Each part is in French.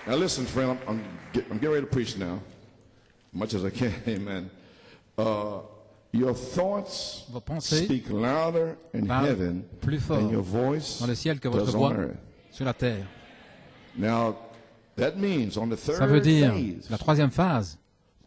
Now listen, friend, I'm getting ready to preach now, much as I can. Amen. Your thoughts Vos pensées speak louder in parlent heaven plus fort than your voice dans le ciel que votre does voix on earth. sur la terre. Now, that means on the Ça veut third dire phase. la troisième phase.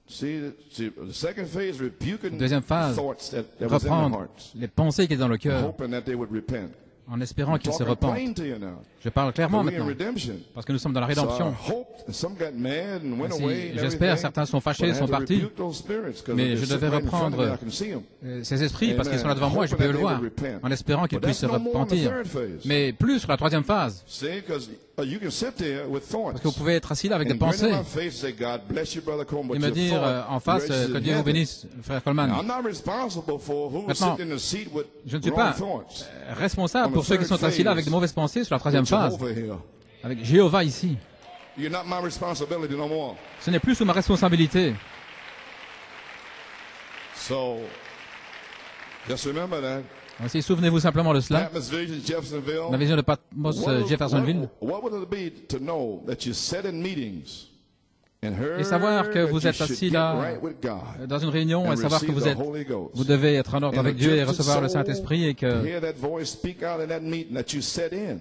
See, the second phase, La rebuking deuxième phase, thoughts that was in their reprendre hearts, les pensées qui étaient dans le cœur hoping that they would repent. en espérant qu'ils se Talking repentent. plain to you now. Je parle clairement We're in maintenant redemption. parce que nous sommes dans la So I rédemption. hope some got mad and went Ainsi, away and j'espère, everything, certains sont fâchés, but I sont had to partis. rebuke those spirits 'cause Mais they're je sitting devais right in front of me, reprendre I can see 'em. ces esprits parce qu'ils sont là devant moi et je peux le voir, en espérant qu'ils But puissent se that's no more on the repentir. third phase. Mais plus sur la troisième phase, See, 'cause you can sit there with thoughts parce que vous pouvez être assis là avec des and grin pensées in my face, say, God bless you, brother Coleman, et but me your dire thought en face registered que in Dieu vous heaven. bénisse, frère Now, Coleman. I'm not responsible for who's Maintenant, sitting in the seat with je ne suis wrong pas thoughts. responsable pour ceux qui sont assis là avec de mauvaises pensées sur la troisième phase, Jehovah here. avec Jéhovah ici. You're not my responsibility no more. Ce n'est plus sous ma responsabilité. So, just remember that. Ainsi, souvenez-vous simplement de cela. Patmos Vision, Jeffersonville. La vision de Patmos Jeffersonville. What would it be to know that you sat in meetings and heard Et savoir que that vous you êtes should assis get là right with God dans une réunion and et savoir que receive vous the êtes, Holy Ghost. vous devez être en ordre And avec a Dieu et gifted recevoir le soul Saint-Esprit et que hear that voice speak out in that meeting that you sat in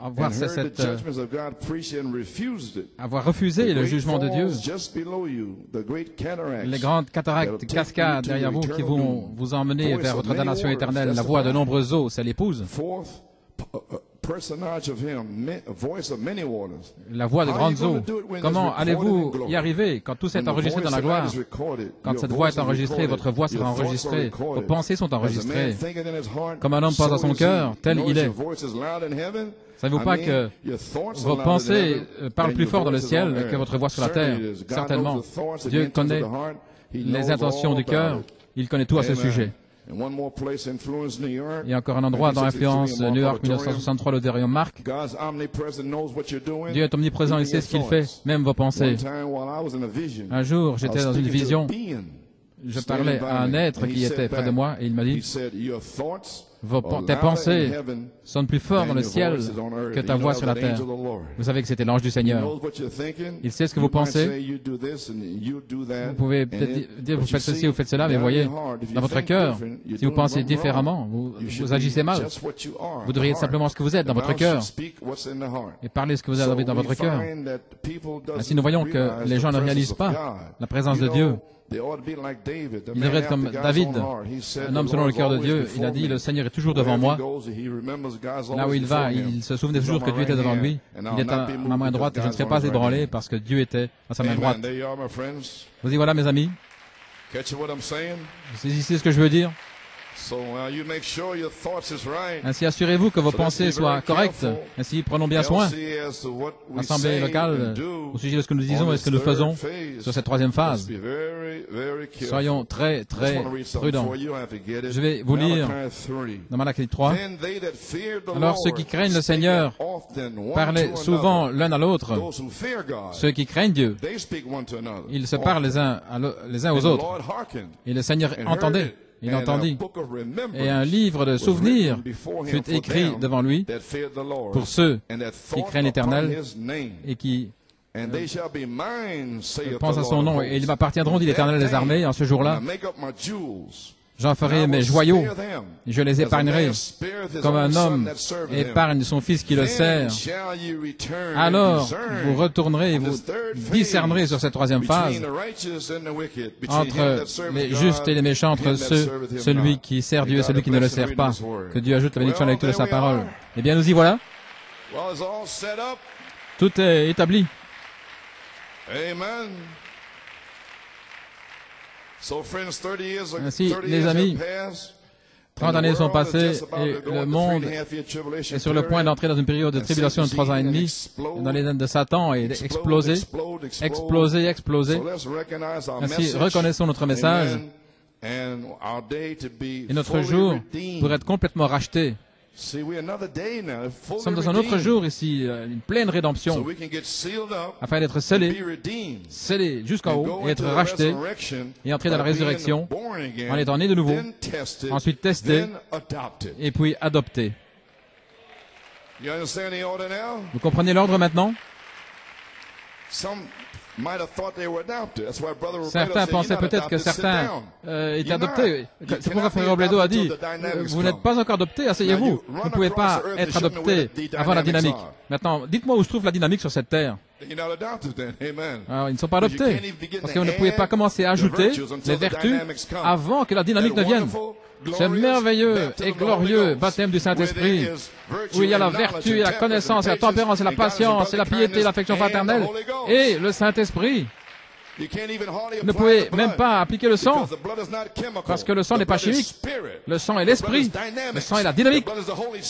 avoir, and heard the cette, judgments of God preached and refused it. avoir refusé The le great jugement de Dieu, falls just below you, the great cataracts les grandes cataractes, that'll take cascades you to derrière vous qui eternal vont doom. vous emmener Voice vers of votre many damnation waters, éternelle. that's La the voix de Bible. nombreuses eaux, c'est l'épouse. Fourth personage of him, a voice of many waters. La voix de How grandes are you eaux. gonna do it when Comment it's recorded in allez-vous glory? y arriver quand tout When est the enregistré dans voice la tonight gloire? is recorded, Quand your cette voice voix is est enregistrée, recorded, votre voix sera your thoughts are enregistrée, recorded. vos pensées sont As a man enregistrées. thinking in his heart, Comme un homme pense dans son so is cœur, he. tel Notice il est. your voice is loud in heaven. Savez-vous I pas mean, que your thoughts vos are loud in pensées heaven, parlent and plus your fort dans le voice is on ciel earth. que votre voix sur la terre? Certainly it is. God Certainement. knows the thoughts, the Dieu intents of connaît the heart. He les knows intentions all du cœur. about it. Il connaît tout à ce Amen. sujet. And one more place, Influence New York. Il y a encore un endroit dans 1963, l'influence New York 1963, l'Auditorium Mark. God's omnipresent knows what you're doing. Dieu est omniprésent, il sait ce qu'il fait, même vos pensées. One time while I was in a vision, Un jour, I j'étais was dans une speaking to a vision. being Je standing parlais by à un me, être and he qui said était près de back, moi et il m'a he dit, said, "Your thoughts are tes louder in pensées heaven sonnent plus fort dans than le your ciel voice is on earth." que ta You know voix that's sur la an terre. angel of the Lord. Vous savez que c'était l'ange du He Seigneur. knows what you're thinking. Il sait ce que You vous might pensez. say, "You do this and you do that," Vous pouvez and peut-être it- dire, vous but you faites ceci, see, vous faites cela, mais down voyez, in your heart, if you dans votre think cœur, different, you're si vous doing pensez wrong. différemment, You vous should agissez be mal. just what you are, Vous devriez être the simplement heart. ce que vous êtes dans The votre mouth cœur should speak what's in the heart. et parlez ce que vous avez dans votre cœur. Ainsi, nous voyons que les gens ne réalisent pas la présence de Dieu. Ils devraient être comme David, un homme selon le cœur de Dieu. Il a dit, le Seigneur est toujours devant moi. Là où il va, il se souvenait toujours que Dieu était devant lui. Il est à ma main droite et je ne serai pas ébranlé parce que Dieu était à sa main droite. Vous y voilà, mes amis. Vous saisissez ce que je veux dire? Ainsi, assurez-vous que vos pensées soient correctes. Ainsi, prenons bien soin. Assemblée locale, au sujet de ce que nous disons et ce que nous faisons sur cette troisième phase. Soyons très, très prudents. Je vais vous lire dans Malachie 3. Alors, ceux qui craignent le Seigneur parlaient souvent l'un à l'autre. Ceux qui craignent Dieu, ils se parlent les uns aux autres. Et le Seigneur entendait. Il entendit. Et un livre de souvenirs fut écrit devant lui pour ceux qui craignent l'Éternel et qui pensent à son nom. Et ils m'appartiendront, dit l'Éternel des armées, en ce jour-là. J'en ferai mes joyaux, et je les épargnerai, comme un homme épargne son fils qui le sert. Alors, vous retournerez et vous discernerez sur cette troisième phase entre les justes et les méchants, entre celui qui sert Dieu et celui qui ne le sert pas. Que Dieu ajoute la bénédiction à la lecture de sa parole. Eh bien, nous y voilà. Tout est établi. Amen. Ainsi, les amis, 30 années sont passées et le monde est sur le point d'entrer dans une période de tribulation de 3 ans et demi, dans les dents de Satan et d'exploser, exploser, exploser. Ainsi, reconnaissons notre message et notre jour pour être complètement racheté. Nous sommes dans un autre jour ici, une pleine rédemption, afin d'être scellés jusqu'en haut, et être rachetés, et entrer dans la résurrection, en étant nés de nouveau, ensuite testés, et puis adoptés. Vous comprenez l'ordre maintenant? Certains pensaient peut-être que certains étaient adoptés. C'est pourquoi Frère Robledo a dit, vous n'êtes pas encore adoptés, asseyez-vous. Vous ne pouvez pas être adoptés avant la dynamique. Maintenant, dites-moi où se trouve la dynamique sur cette terre. Alors, ils ne sont pas adoptés. Parce que vous ne pouvez pas commencer à ajouter les vertus avant que la dynamique ne vienne. Ce merveilleux et glorieux baptême du Saint-Esprit, où il y a la vertu et la connaissance, et la tempérance et la patience, et la piété et l'affection fraternelle, et le Saint-Esprit. Vous ne pouvez même pas appliquer le sang, parce que le sang n'est pas chimique. Le sang est l'esprit, le sang est la dynamique,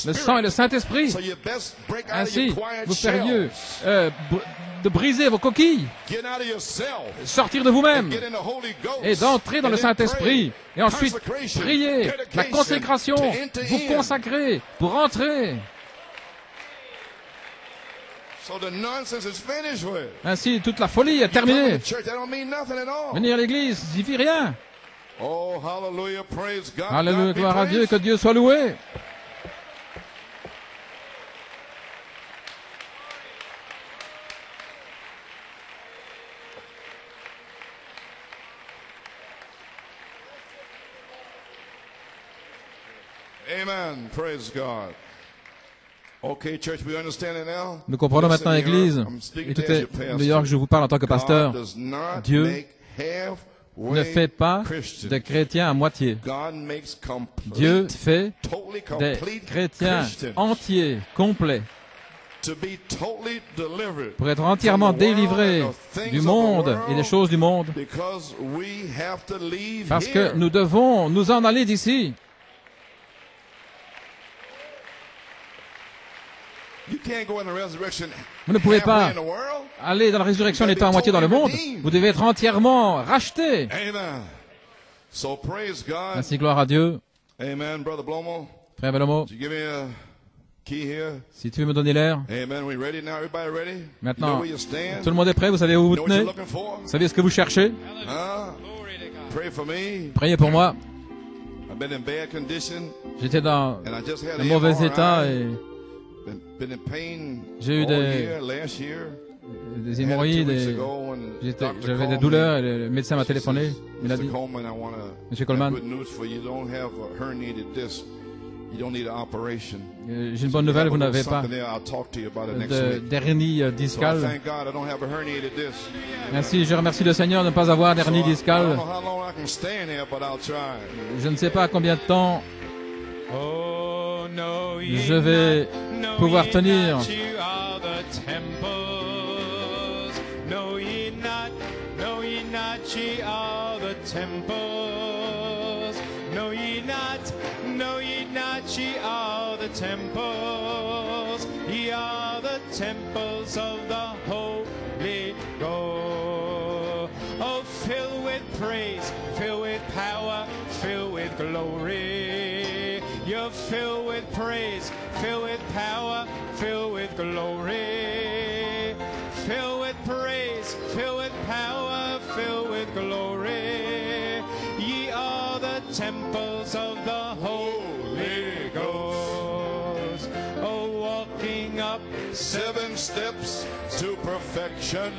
le sang est le Saint-Esprit. Ainsi, vous feriez de briser vos coquilles, sortir de vous-même et d'entrer dans le Saint-Esprit et ensuite prier, la consécration, vous consacrer pour entrer. Ainsi, toute la folie est terminée. Venir à l'église, ça ne signifie rien. Alléluia, gloire à Dieu, que Dieu soit loué. Amen. Praise God. Okay, church, we understand it now. Nous comprenons maintenant l'Église. Écoutez, New York, je vous parle en tant que pasteur. Dieu ne fait pas de chrétiens à moitié. Dieu fait des chrétiens entiers, complets, pour être entièrement délivrés du monde et des choses du monde. Parce que nous devons nous en aller d'ici. Vous ne pouvez pas aller dans la résurrection en étant à moitié dans le monde. Vous devez être entièrement racheté. Ainsi, gloire à Dieu. Frère Belomo, si tu veux me donner l'air. Maintenant, tout le monde est prêt? Vous savez où vous vous tenez? Vous savez ce que vous cherchez? Priez pour moi. J'étais dans un mauvais état et j'ai eu des hémorroïdes et j'avais des douleurs et le médecin m'a téléphoné. Il a dit, Monsieur Coleman, j'ai une bonne nouvelle, vous n'avez pas d'hernie discale. Ainsi, je remercie le Seigneur de ne pas avoir d'hernie discale. Je ne sais pas combien de temps je vais pouvoir tenir. Ye are the temples of the Holy Ghost. Oh, filled with praise, filled with power, filled with glory. You're filled with praise, filled with power, filled with glory. Filled with praise, filled with power, filled with glory. Ye are the temples of the Holy Ghost. Oh, walking up 7 steps to perfection.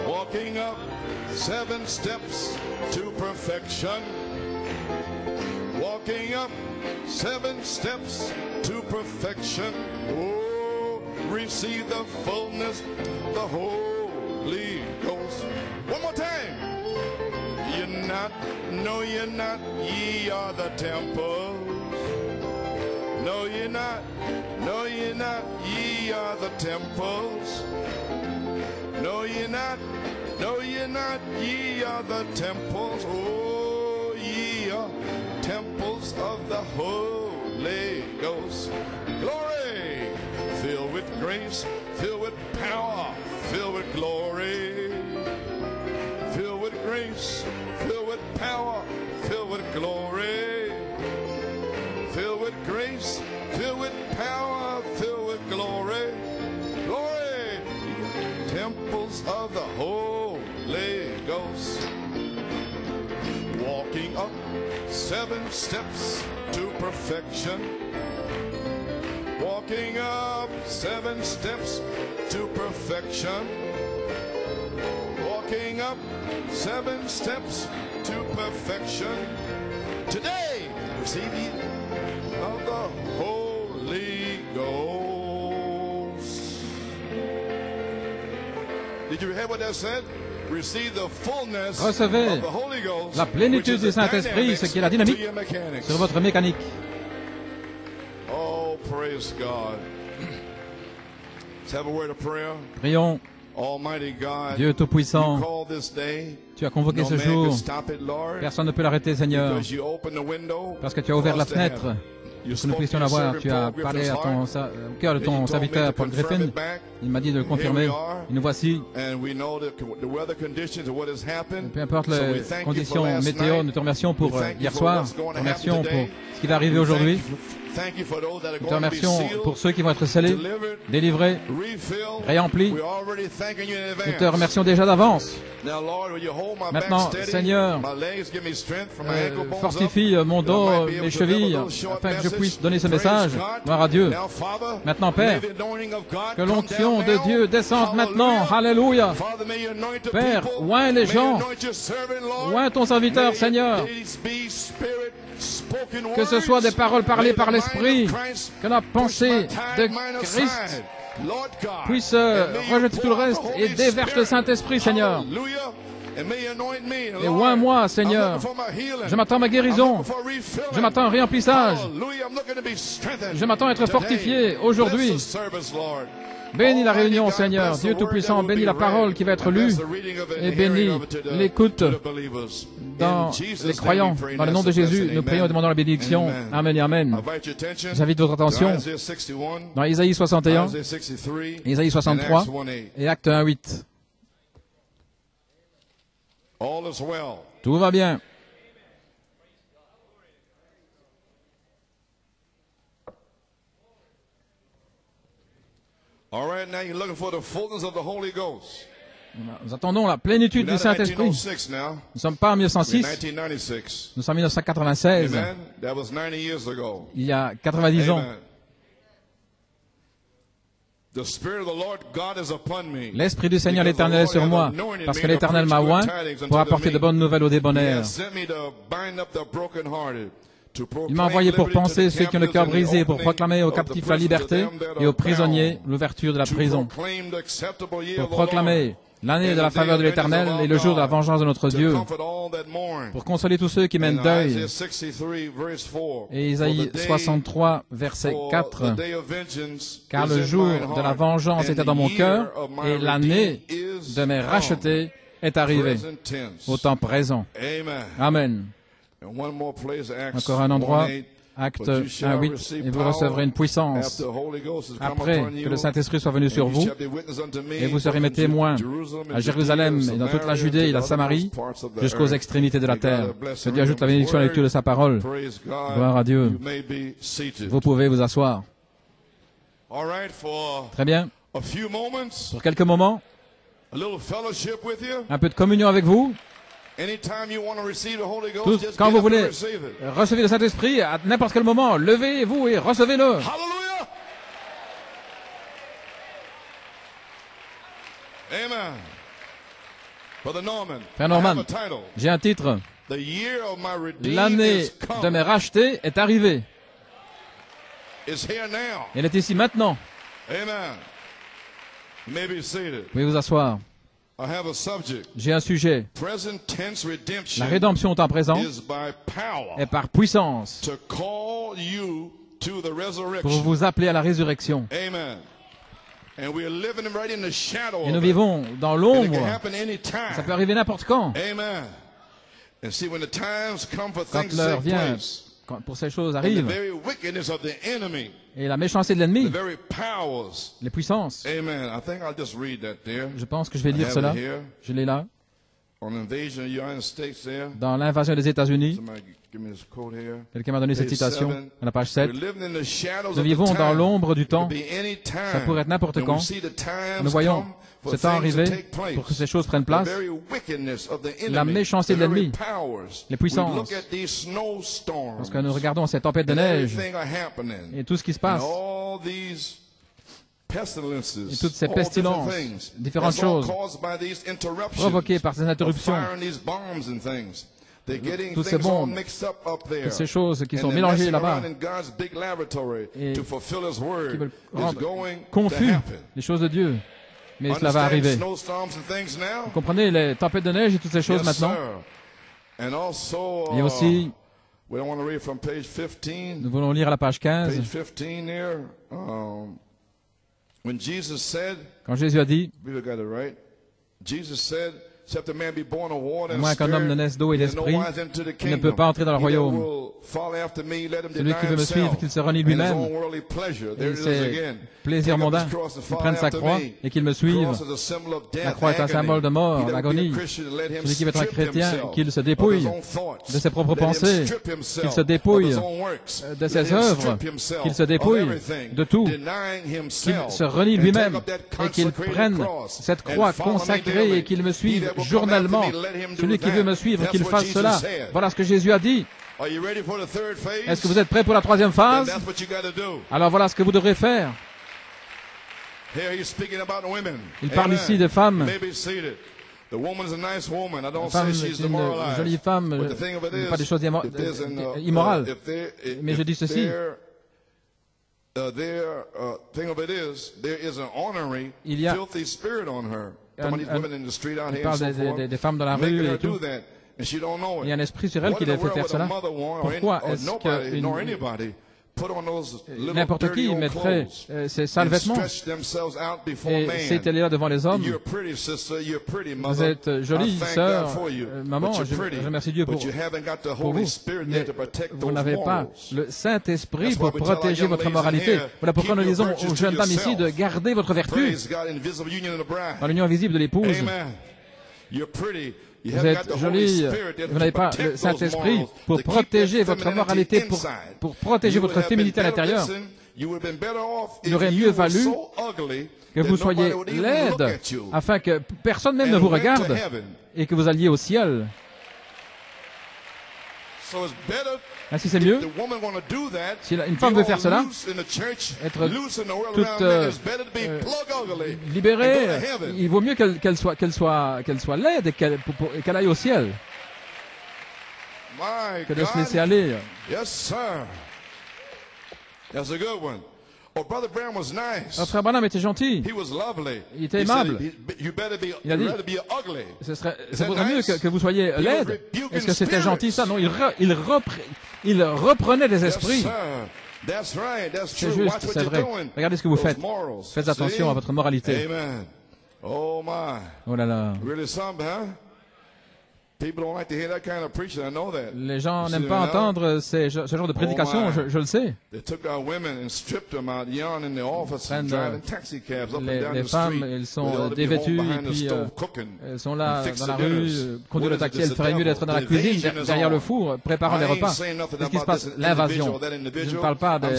Walking up 7 steps to perfection. Walking up 7 steps to perfection. Oh, receive the fullness, the Holy Ghost. One more time. You're not, no, you're not, ye are the temple. No, you're not, no, you're not, ye are the temples. No, you're not, no, you're not, ye are the temples. Oh, ye are temples of the Holy Ghost. Glory! Filled with grace, filled with power, filled with glory. Filled with grace, filled with power, filled with glory. Filled with grace, filled with power, filled with glory. Glory! Temples of the Holy Ghost. Walking up 7 steps to perfection. Walking up up 7 steps to perfection. Walking up 7 steps to perfection. Today, receive the of the Holy Ghost. Did you hear what that said? Receive the fullness Recevez of the Holy Ghost, la plénitude du Saint-Esprit, ce qui est la dynamique sur votre mécanique. Oh, praise God. Let's have a word of prayer. Prions. Almighty God, Dieu Tout-Puissant, tu as convoqué ce jour. Personne ne peut l'arrêter, Seigneur, parce que tu as ouvert la fenêtre pour que nous puissions la voir. Tu as parlé au cœur de ton serviteur, Paul Griffin. Il m'a dit de le confirmer. Et nous voici. Peu importe les conditions météo, nous te remercions pour hier soir. Nous te remercions pour ce qui va arriver aujourd'hui. Nous te remercions pour ceux qui vont être scellés, délivrés, réemplis. Nous te remercions déjà d'avance. Maintenant, Seigneur, fortifie mon dos, mes chevilles, afin que je puisse donner ce message. Gloire à Dieu. Maintenant, Père, que l'onction de Dieu descende maintenant. Alléluia. Père, oins les gens. Oins ton serviteur, Seigneur. Que ce soit des paroles parlées par l'Esprit, que la pensée de Christ puisse rejeter tout le reste et déverse le Saint-Esprit, Seigneur. Et oins-moi, Seigneur. Je m'attends à ma guérison. Je m'attends à un réemplissage. Je m'attends à être fortifié aujourd'hui. Bénis la réunion, Seigneur. Dieu Tout-Puissant, bénis la parole qui va être lue et bénis l'écoute dans les croyants. Dans le nom de Jésus, nous prions et demandons la bénédiction. Amen et Amen. J'invite votre attention dans Isaïe 61, Isaïe 63 et Acte 1:8. Tout va bien. Nous attendons la plénitude du Saint-Esprit. Nous ne sommes pas en 1906, nous sommes en 1996, il y a 90 ans. L'Esprit du Seigneur l'Éternel est sur moi, parce que l'Éternel m'a oint pour apporter de bonnes nouvelles aux débonnaires. Il m'a envoyé pour penser ceux qui ont le cœur brisé, pour proclamer aux captifs la liberté et aux prisonniers l'ouverture de la prison, pour proclamer l'année de la faveur de l'Éternel et le jour de la vengeance de notre Dieu, pour consoler tous ceux qui mènent deuil. Et Isaïe 63, verset 4, « Car le jour de la vengeance était dans mon cœur, et l'année de mes rachetés est arrivée. » Au temps présent. Amen. Encore un endroit, Acte 1:8, et vous recevrez une puissance après que le Saint-Esprit soit venu sur vous, et vous serez mes témoins à Jérusalem et dans toute la Judée et la Samarie, jusqu'aux extrémités de la terre. Que Dieu ajoute la bénédiction à la lecture de sa parole. Gloire à Dieu. Vous pouvez vous asseoir. Très bien. Pour quelques moments, un peu de communion avec vous. Quand vous voulez recevoir le Saint-Esprit, à n'importe quel moment, levez-vous et recevez-le. Frère Norman, j'ai un titre. L'année de mes rachetés est arrivée. Elle est ici maintenant. Vous pouvez vous asseoir. J'ai un sujet. La rédemption au temps présent est par puissance pour vous appeler à la résurrection. Et nous vivons dans l'ombre. Ça peut arriver n'importe quand. Quand l'heure vient, quand pour ces choses arrivent, et la méchanceté de l'ennemi, les puissances. Je pense que je vais lire cela. Je l'ai là. Dans l'invasion des États-Unis, quelqu'un m'a donné cette citation à la page 7. Nous vivons dans l'ombre du temps. Ça pourrait être n'importe quand. Nous voyons ce temps arriver pour que ces choses prennent place. La méchanceté de l'ennemi, les puissances. Lorsque nous regardons ces tempêtes de neige et tout ce qui se passe, et toutes ces pestilences, différentes choses provoquées par ces interruptions, toutes ces bombes, toutes ces choses qui sont mélangées là-bas et qui veulent rendre confus les choses de Dieu. Mais cela va arriver. Vous comprenez les tempêtes de neige et toutes ces choses maintenant? Et aussi, nous voulons lire à la page 15. Quand Jésus a dit, à moins qu'un homme ne naisse d'eau et d'esprit, il ne peut pas entrer dans le royaume. Celui qui veut me suivre, qu'il se renie lui-même, et ses plaisirs mondains, qu'il prenne sa croix et qu'il me suive. La croix est un symbole de mort, d'agonie. Celui qui veut être un chrétien, qu'il se dépouille de ses propres pensées, qu'il se dépouille de ses œuvres, qu'il se dépouille de tout, qu'il se renie lui-même et qu'il prenne cette croix consacrée et qu'il me suive journellement. Celui qui veut me suivre, qu'il fasse cela. Voilà ce que Jésus a dit. Est-ce que vous êtes prêts pour la troisième phase? Alors voilà ce que vous devrez faire. Il parle ici des femmes. La femme est une jolie femme, pas des choses immorales. Mais je dis ceci. Il y a il parle des femmes dans la rue et tout. Il y a un esprit sur elle qui les fait faire cela. Pourquoi est-ce que n'importe qui mettrait ses sales vêtements et s'étaler là devant les hommes? Vous êtes jolie sœur, maman, je remercie Dieu pour vous, mais vous n'avez pas le Saint-Esprit pour protéger votre moralité. Voilà pourquoi nous disons aux jeunes dames ici de garder votre vertu dans l'union invisible de l'épouse. Vous êtes jolie, vous n'avez pas le Saint-Esprit pour protéger votre moralité, pour protéger votre féminité à l'intérieur. Il aurait mieux valu que vous soyez laide, afin que personne même ne vous regarde et que vous alliez au ciel. Ainsi, c'est mieux. Si une femme veut faire cela, être toute libérée, il vaut mieux qu'elle soit laide et qu'elle aille au ciel que de se laisser aller. Notre frère Branham était gentil. Il était aimable. Il a dit, ça vaudrait mieux que vous soyez laide. Est-ce que c'était gentil ça? Non, il reprenait des esprits. C'est juste, c'est vrai. Regardez ce que vous faites. Faites attention à votre moralité. Oh là là. Les gens n'aiment pas entendre ce genre de prédication, je le sais. Les femmes, elles sont dévêtues et puis elles sont là dans la rue, conduire le taxi. Elles feraient mieux d'être dans la cuisine, derrière le four, préparant les repas. Qu'est-ce qui se passe? L'invasion. Je ne parle pas des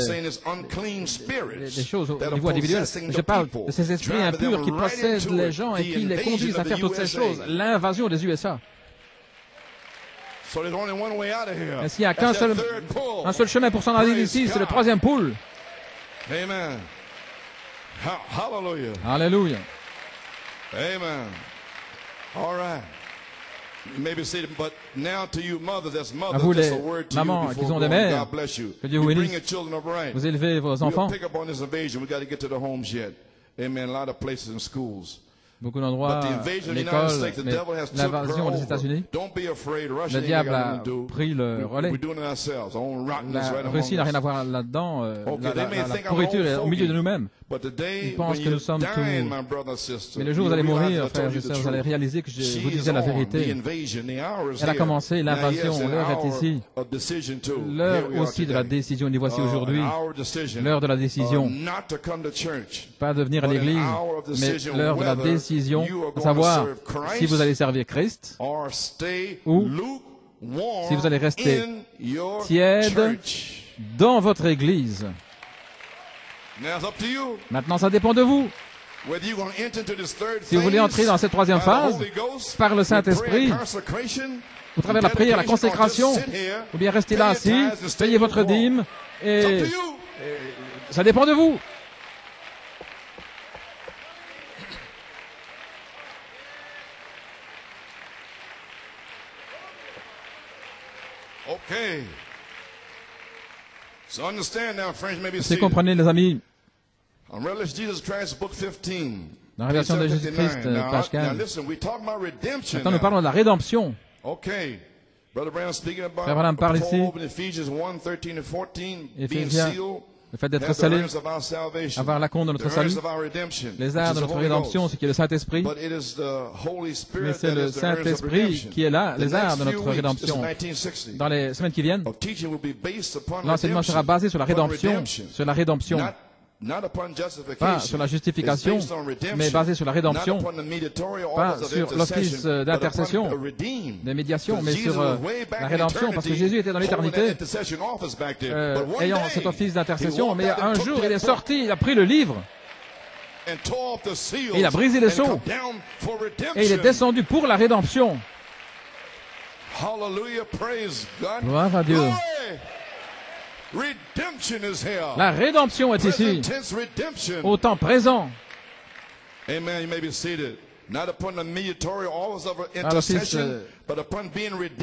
choses au niveau individuel. Je parle de ces esprits impurs qui possèdent les gens et qui les conduisent à faire toutes ces choses. L'invasion des USA. Est-ce qu'il n'y a un seul chemin pour s'en aller d'ici? C'est le troisième pool. Amen. Hallelujah. Alléluia. Amen. All right. À vous les mamans qui sont des mères, que Dieu vous bénisse. Vous élevez vos enfants. Beaucoup d'endroits, l'école, mais l'invasion des États-Unis, le diable a pris le relais. La Russie n'a rien à voir là-dedans. La pourriture est au milieu de nous-mêmes. Ils pensent que nous sommes tout. Mais le jour où vous allez mourir, frères et sœurs, vous allez réaliser que je vous disais la vérité. Elle a commencé, l'invasion, l'heure est ici. L'heure aussi de la décision, nous voici aujourd'hui. L'heure de la décision. Pas de venir à l'église, mais l'heure de la décision, à savoir si vous allez servir Christ ou si vous allez rester tiède dans votre église. Maintenant, ça dépend de vous. Si vous voulez entrer dans cette troisième phase par le Saint-Esprit, au travers de la prière, la consécration, ou bien rester là assis, payez votre dîme, et ça dépend de vous. Si vous comprenez, les amis, On Revelation Jesus Christ, book 15. dans la révélation de Jésus-Christ, page 15. Maintenant, nous parlons de la rédemption. Frère Branham parle ici, Éphésiens, le fait d'être scellé, avoir la compte de notre salut, les airs de notre rédemption, ce qui est le Saint-Esprit, mais c'est le Saint-Esprit qui est là, les airs de notre rédemption. Dans les semaines qui viennent, l'enseignement sera basé sur la rédemption, pas sur la justification, mais basé sur la rédemption, pas sur l'office d'intercession, de médiation, mais sur la rédemption, parce que Jésus était dans l'éternité, ayant cet office d'intercession, mais un jour il est sorti, il a pris le livre, et il a brisé les sceaux, et il est descendu pour la rédemption. Gloire à Dieu. La rédemption est ici, au temps présent. Pas l'office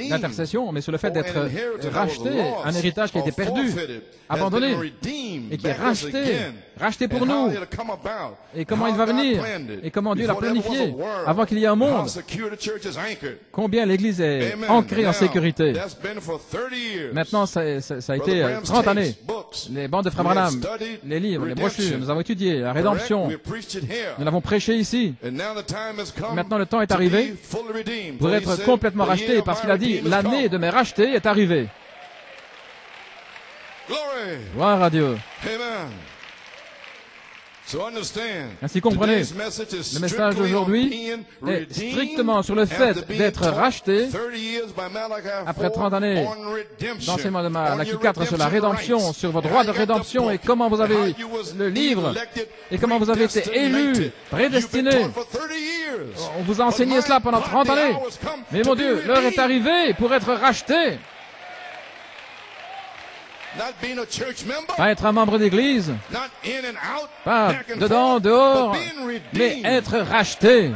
d'intercession, mais sur le fait d'être racheté, un héritage qui a été perdu, abandonné, et qui est racheté pour nous. Et comment il va venir, et comment Dieu l'a planifié, avant qu'il y ait un monde. Combien l'Église est ancrée en sécurité. Maintenant, ça a été 30 années. Les bandes de Frère Branham, les livres, les brochures, nous avons étudié la rédemption. Nous l'avons prêché ici. Maintenant, le temps est arrivé pour être complètement racheté, parce qu'il a dit, l'année de mes rachetés est arrivée. Gloire à Dieu. Ainsi comprenez, le message d'aujourd'hui est strictement sur le fait d'être racheté après 30 années d'enseignement de Malachie 4 sur la rédemption, sur vos droits de rédemption et comment vous avez le livre et comment vous avez été élus, prédestinés. On vous a enseigné cela pendant 30 années. Mais mon Dieu, l'heure est arrivée pour être racheté. Pas être un membre d'église, pas dedans, dehors, mais être racheté.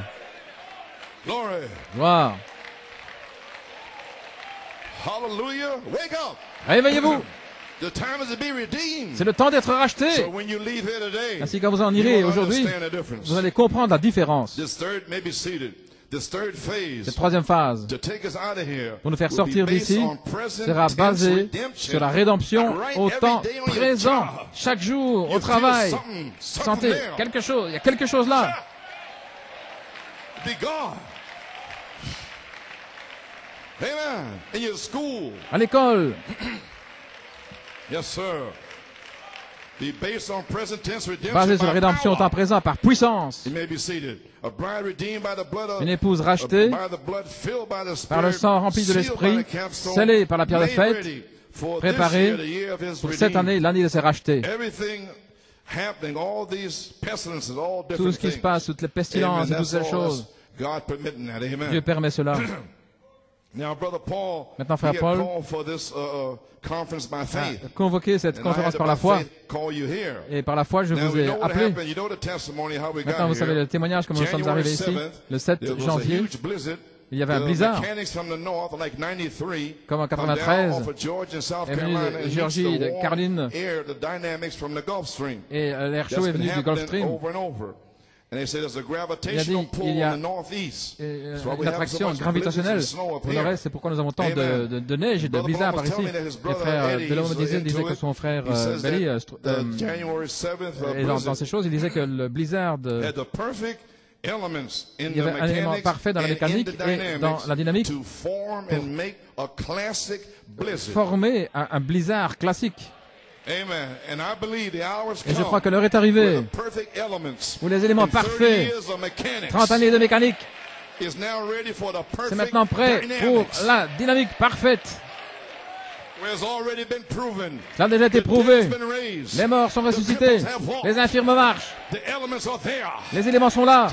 Gloire. Réveillez-vous. C'est le temps d'être racheté. Ainsi, quand vous en irez aujourd'hui, vous allez comprendre la différence. Cette troisième phase, pour nous faire sortir d'ici, sera basée sur la rédemption au temps présent, chaque jour, au travail. Sentez quelque chose, il y a quelque chose là. À l'école. Basé sur la rédemption au temps présent par puissance. Une épouse rachetée par le sang rempli de l'esprit, scellée par la pierre de fête, préparée pour cette année, l'année de ses rachetés. Tout ce qui se passe, toutes les pestilences et toutes ces choses, Dieu permet cela. Maintenant, frère Paul a convoqué cette conférence par la foi. Et par la foi, je vous ai appelé. Maintenant, vous savez le témoignage, comme nous sommes arrivés ici, le 7 janvier. Il y avait un blizzard, comme en 93, est venu de Géorgie, de Caroline, et l'air chaud est venu du Gulf Stream. Il a dit qu'il y a une attraction gravitationnelle au nord-est, c'est pourquoi nous avons tant de neige et de blizzard par ici. Les frères Bellow me disait que son frère Belly, et dans ces choses, il disait que le blizzard, il y avait un élément parfait dans la mécanique et dans la dynamique pour former un blizzard classique. Et je crois que l'heure est arrivée où les éléments parfaits, 30 années de mécanique, c'est maintenant prêt pour la dynamique parfaite. Ça a déjà été prouvé. Les morts sont ressuscités. Les infirmes marchent. Les éléments sont là.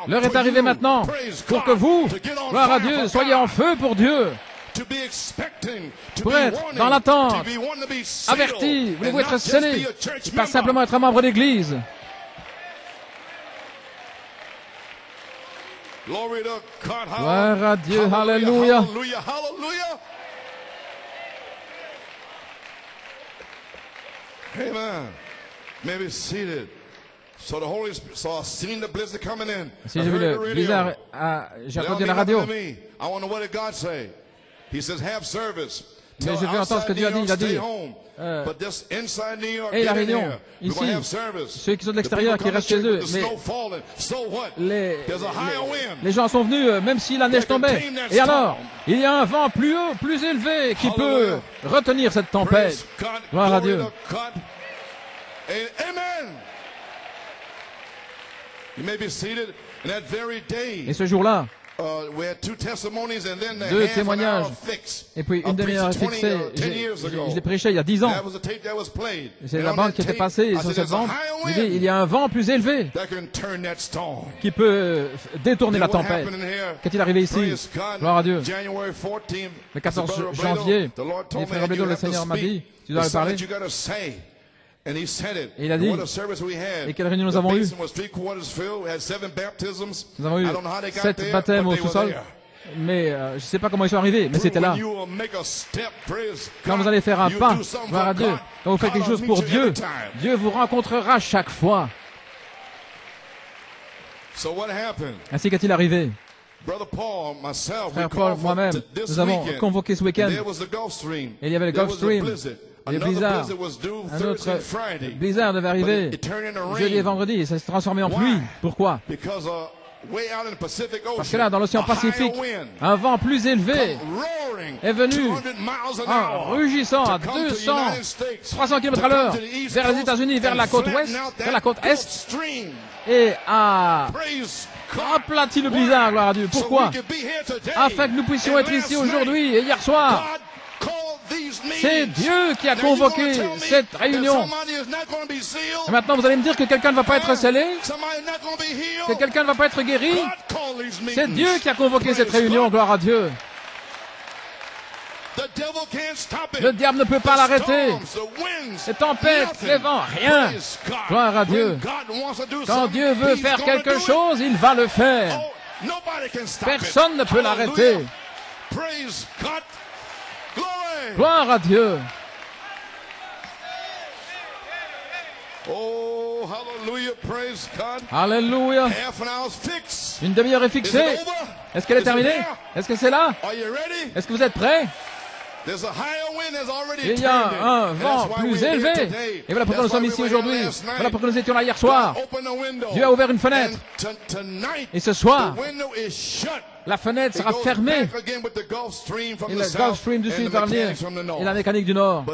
L'heure est arrivée maintenant pour que vous, gloire à Dieu, soyez en feu pour Dieu. Pour être dans l'attente, averti, voulez-vous être scellé, pas simplement être un membre d'église. Gloire à Dieu, alléluia. Amen. Maybe seated. So the Holy Spirit, so I've seen the blizzard coming in. Si j'ai vu le blizzard, j'ai entendu la radio. I want to know what did God say. He says, have service. Mais je veux entendre ce que Dieu a dit. Il a dit, et la réunion, ici, ceux qui sont de l'extérieur, qui restent chez eux, mais les gens sont venus, même si la neige tombait. Et alors, il y a un vent plus haut, plus élevé, qui peut retenir cette tempête. Gloire à Dieu. Amen. Et ce jour-là, deux témoignages, et puis une demi-heure est fixée. Je l'ai prêché il y a 10 ans. C'est la bande qui était passée sur cette bande. Il dit, il y a un vent plus élevé qui peut détourner la tempête. Qu'est-il arrivé ici? Gloire à Dieu. Le 14 janvier, les frères Bédou, le Seigneur m'a dit, tu dois le parler. Et il a dit, et quelle réunion nous avons eu? Nous avons eu 7 baptêmes au sous-sol, mais je ne sais pas comment ils sont arrivés, mais c'était là. Quand vous allez faire un pas, gloire à Dieu, quand vous faites quelque chose pour Dieu, Dieu vous rencontrera chaque fois. Ainsi qu'est-il arrivé? Frère Paul, moi-même, nous avons convoqué ce week-end, et il y avait le Gulf Stream. Les blizzards, un autre blizzard devait arriver jeudi et vendredi et ça s'est transformé en pluie. Pourquoi? Parce que là, dans l'océan Pacifique, un vent plus élevé est venu en rugissant à 300 km à l'heure vers les États-Unis, vers la côte ouest, vers la côte est, et a aplati le blizzard, gloire à Dieu. Pourquoi? Afin que nous puissions être ici aujourd'hui et hier soir. C'est Dieu qui a convoqué cette réunion. Et maintenant, vous allez me dire que quelqu'un ne va pas être scellé, que quelqu'un ne va pas être guéri. C'est Dieu qui a convoqué cette réunion, gloire à Dieu. Le diable ne peut pas l'arrêter. Les tempêtes, les vents, rien. Gloire à Dieu. Quand Dieu veut faire quelque chose, il va le faire. Personne ne peut l'arrêter. Gloire à Dieu. Oh, hallelujah, praise God. Alléluia. Une demi-heure est fixée. Est-ce qu'elle est terminée? Est-ce que c'est là? Est-ce que vous êtes prêts? Il y a un vent plus élevé. Et voilà pourquoi nous sommes ici aujourd'hui. Voilà pourquoi nous étions là hier soir. Dieu a ouvert une fenêtre. Et ce soir, la fenêtre sera fermée. Et le Gulf Stream du Sud va venir. Et la mécanique du Nord.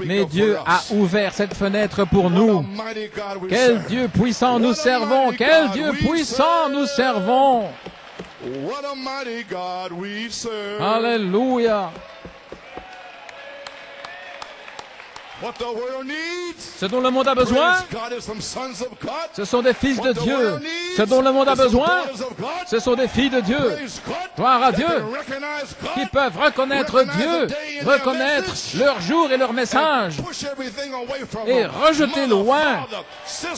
Mais Dieu a ouvert cette fenêtre pour nous. Quel Dieu puissant nous servons. Quel Dieu puissant nous servons. Alléluia. Ce dont le monde a besoin, ce sont des fils de Dieu. Ce dont le monde a besoin, ce sont des filles de Dieu. Gloire à Dieu, qui peuvent reconnaître Dieu, reconnaître leur jour et leur message, et rejeter loin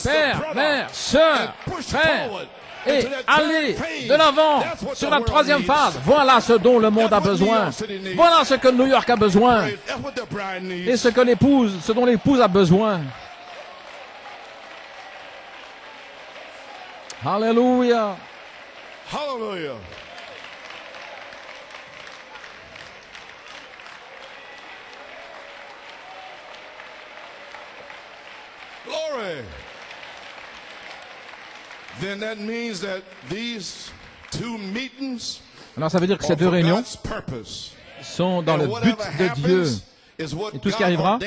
père, mère, sœur, frère, et aller de l'avant sur la troisième phase. Voilà ce dont le monde a besoin. Voilà ce que New York a besoin. Et ce dont l'épouse a besoin. Alléluia. Hallelujah. Glory. Then that means that these two meetings, alors ça veut dire que ces deux réunions sont dans le but de Dieu. Et tout ce qui arrivera,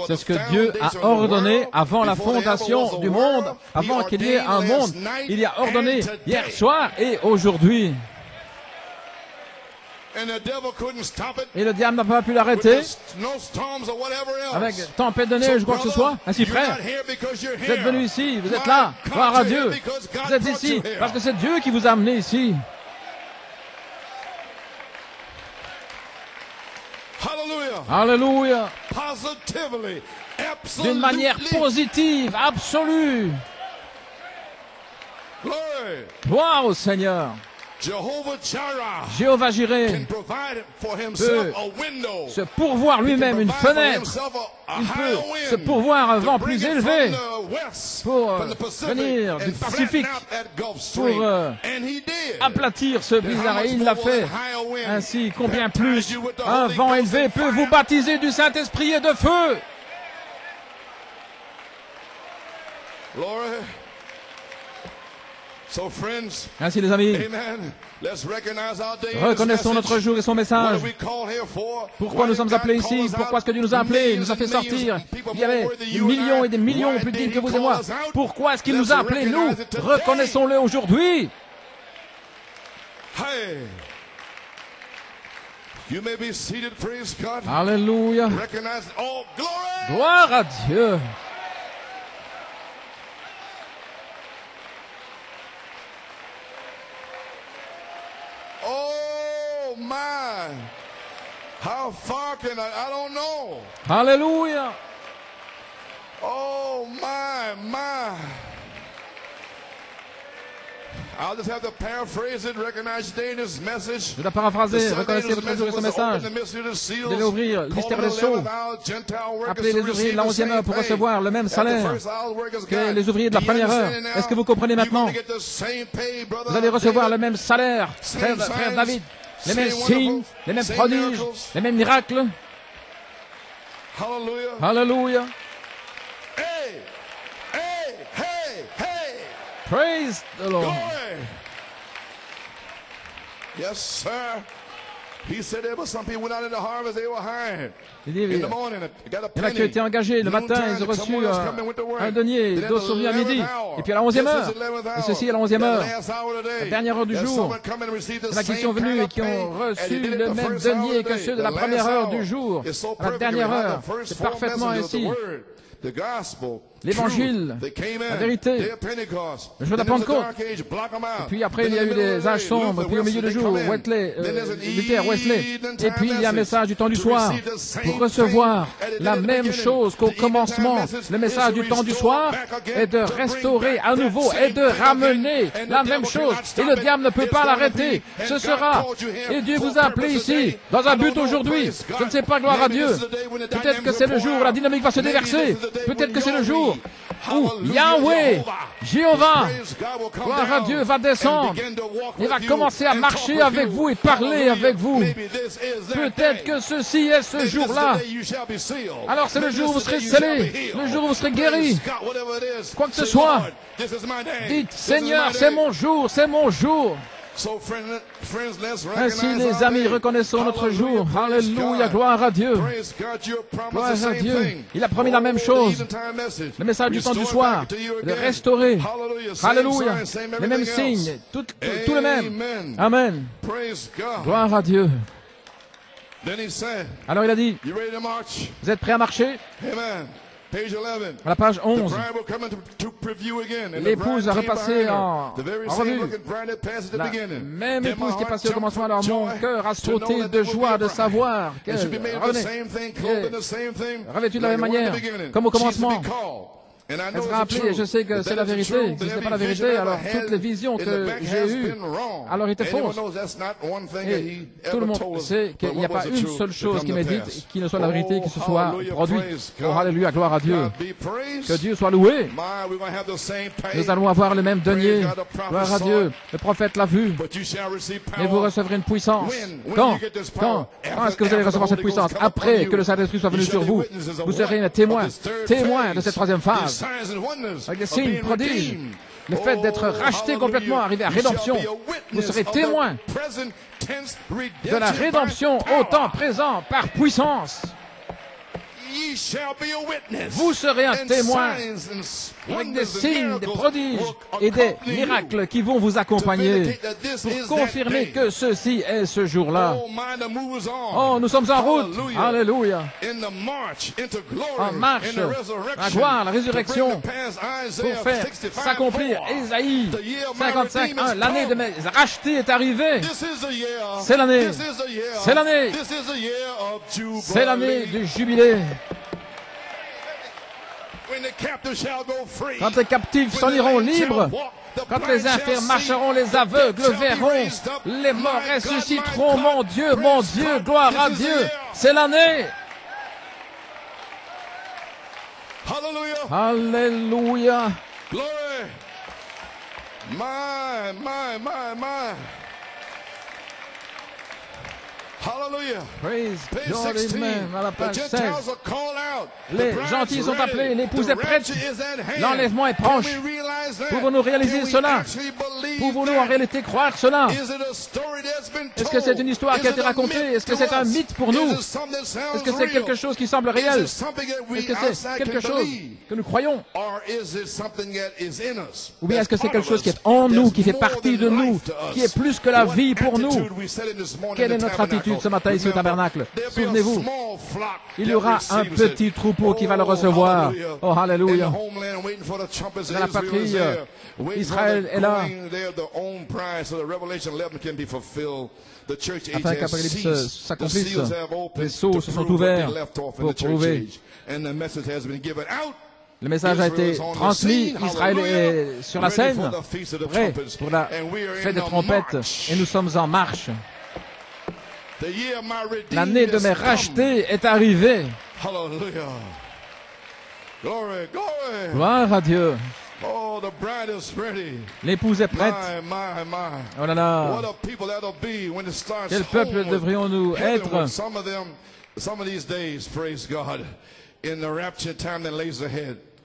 c'est ce que Dieu a ordonné avant la fondation du monde, avant qu'il y ait un monde. Il y a ordonné hier soir et aujourd'hui. Et le diable n'a pas pu l'arrêter avec tempête de neige ou quoi que ce soit. Ainsi, frère, vous êtes venus ici, vous êtes là, gloire à Dieu. Vous êtes ici parce que c'est Dieu qui vous a amené ici. Alléluia. D'une manière positive, absolue. Gloire au Seigneur. Jéhovah Jireh peut se pourvoir lui-même une fenêtre. Il peut se pourvoir un vent plus élevé pour venir du Pacifique, pour aplatir ce blizzard. Et il l'a fait. Ainsi, combien plus un vent élevé peut vous baptiser du Saint-Esprit et de feu. Ainsi, les amis, reconnaissons notre jour et son message. Pourquoi nous sommes appelés ici? Pourquoi est-ce que Dieu nous a appelés? Il nous a fait sortir. Il y avait des millions et des millions plus dignes que vous et moi. Pourquoi est-ce qu'il nous a appelés? Nous, reconnaissons-le aujourd'hui. Alléluia. Gloire à Dieu. Oh my! How far can I don't know. Alléluia. Oh my! I'll just have to paraphrase it, recognize Dana's message. Je dois paraphraser, reconnaissez votre jour et son message. Vous devez ouvrir le mystère des sceaux. Appelez les ouvriers de la 11e heure pour recevoir le même salaire que les ouvriers de la première heure. Est-ce que vous comprenez maintenant? Vous allez recevoir le même salaire, frère David, les mêmes signes, les mêmes prodiges, les mêmes miracles. Alléluia. Praise the Lord. Yes, sir. He said there were some people went out in the harvest, they were hired. Il y en a qui ont été engagés le matin, ils ont reçu un denier, d'autres sont venus à midi, et puis à la 11e heure, et ceci à la 11e heure, la dernière heure du jour. Il y en a qui sont venus et qui ont reçu le même denier que ceux de la première heure du jour, à la dernière heure. C'est parfaitement ainsi. L'évangile, la vérité, le jour de la Pentecôte. Et puis après, il y a eu des âges sombres. Et puis au milieu du jour, Luther, Wesley. Et puis il y a un message du temps du soir pour recevoir la même chose qu'au commencement. Le message du temps du soir est de restaurer à nouveau et de ramener la même chose. Et le diable ne peut pas l'arrêter. Ce sera. Et Dieu vous a appelé ici dans un but aujourd'hui. Je ne sais pas, gloire à Dieu. Peut-être que c'est le jour où la dynamique va se déverser. Peut-être que c'est le jour où Yahweh, Jéhovah, gloire à Dieu, va descendre. Il va commencer à marcher avec vous et parler avec vous. Peut-être que ceci est ce jour-là. Alors c'est le jour où vous serez scellés, le jour où vous serez guéris. Quoi que ce soit, dites, Seigneur, c'est mon jour, c'est mon jour. Ainsi, les amis, reconnaissons notre jour. Alléluia, gloire à Dieu. Gloire à Dieu. Il a promis la même chose. Le message du temps du soir, de restaurer. Alléluia. Les mêmes signes, tout le même. Amen. Gloire à Dieu. Alors il a dit, vous êtes prêts à marcher? À la page 11, l'épouse a repassé en revue. La même épouse qui est passée au commencement. Alors mon cœur a sauté de joie de savoir qu'elle revenait, revêtue de la même manière, comme au commencement. Elle sera appelée, et je sais que c'est la vérité. Si ce n'est pas la vérité, alors toutes les visions que j'ai eues, alors étaient fausses. Et tout le monde sait qu'il n'y a pas une seule chose qui m'est dite qui ne soit la vérité, qui se soit produite. Oh, alléluia, gloire à Dieu. Que Dieu soit loué. Nous allons avoir le même denier. Gloire à Dieu. Le prophète l'a vu. Et vous recevrez une puissance. Quand est-ce que vous allez recevoir cette puissance? Après que le Saint-Esprit soit venu sur vous. Vous serez un témoin de cette troisième phase. Avec des signes, prodiges, le fait d'être racheté complètement, arrivé à rédemption, vous serez témoin de la rédemption au temps présent par puissance. Vous serez un témoin avec des signes, des prodiges et des miracles qui vont vous accompagner pour confirmer que ceci est ce jour-là. Oh, nous sommes en route. Alléluia. En marche, la gloire, la résurrection, pour faire s'accomplir Ésaïe 55:1. L'année de mes rachetés est arrivée. C'est l'année. C'est l'année. C'est l'année du jubilé. Quand les captifs s'en iront libres, Quand les infirmes marcheront, les aveugles verront, les morts ressusciteront. Mon Dieu, gloire à Dieu. C'est l'année. Alléluia. Glory. My. Hallelujah. Praise God, amen. À la page 16. Les gentils sont appelés, l'épouse est prête, l'enlèvement est proche. Pouvons-nous réaliser cela? Pouvons-nous en réalité croire cela? Est-ce que c'est une histoire qui a été racontée? Est-ce que c'est un mythe pour nous? Est-ce que c'est quelque chose qui semble réel? Est-ce que c'est quelque chose que nous croyons? Ou bien est-ce que c'est quelque chose qui est en nous, qui fait partie de nous, qui est plus que la vie pour nous? Quelle est notre attitude ce matin ici au tabernacle? Souvenez-vous, il y aura un petit troupeau qui va le recevoir. Oh, alléluia. Dans la patrie, Israël est là. Afin qu'Apocalypse s'accomplisse, les sceaux se sont ouverts pour prouver. Le message a été transmis, Israël est sur la scène, prêt pour la fête des trompettes, et nous sommes en marche. L'année de mes rachetés est arrivée. Gloire à Dieu. L'épouse est prête. Oh là là. Quel peuple devrions-nous être?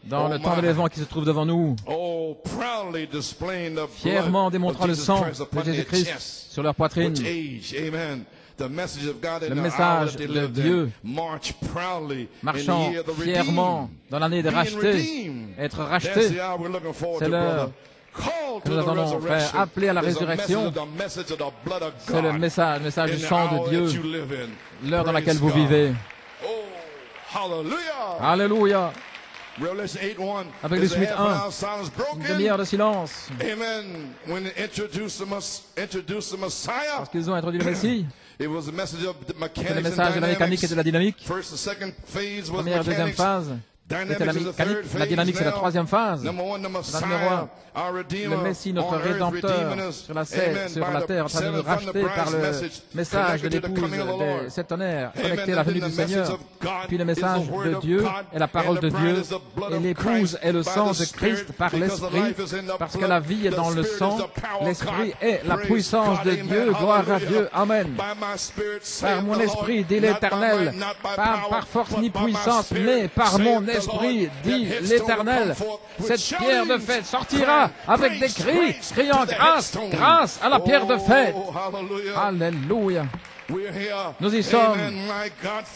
Dans le temps de l'enlèvement qui se trouve devant nous, fièrement démontrant le sang de Jésus-Christ sur leur poitrine. Le message de Dieu marchant fièrement dans l'année de racheter, être racheté, c'est l'heure que nous attendons, frère, appelé à la résurrection. C'est le message du sang de Dieu, l'heure dans laquelle vous vivez. Alléluia. Avec les 8.1, une demi-heure de silence. Parce qu'ils ont introduit le Messie. C'est le message de la mécanique et de la dynamique. Première et deuxième phase. C'était la mécanique. La dynamique, c'est la troisième phase. La numéro 1, le Messie, notre Rédempteur, sur la terre, en train de nous racheter par le message de l'épouse des sept tonnerres, connecté à la venue du Seigneur. Puis le message de Dieu est la parole de Dieu. Et l'épouse est le sang de Christ par l'Esprit, parce que la vie est dans le sang. L'Esprit est la puissance de Dieu. Gloire à Dieu. Amen. Par mon esprit, dit l'Éternel, pas par force ni puissance, mais par mon esprit, dit l'Éternel. Cette pierre de fête sortira avec des cris, criant grâce, grâce à la pierre de fête. Alléluia. Nous y sommes.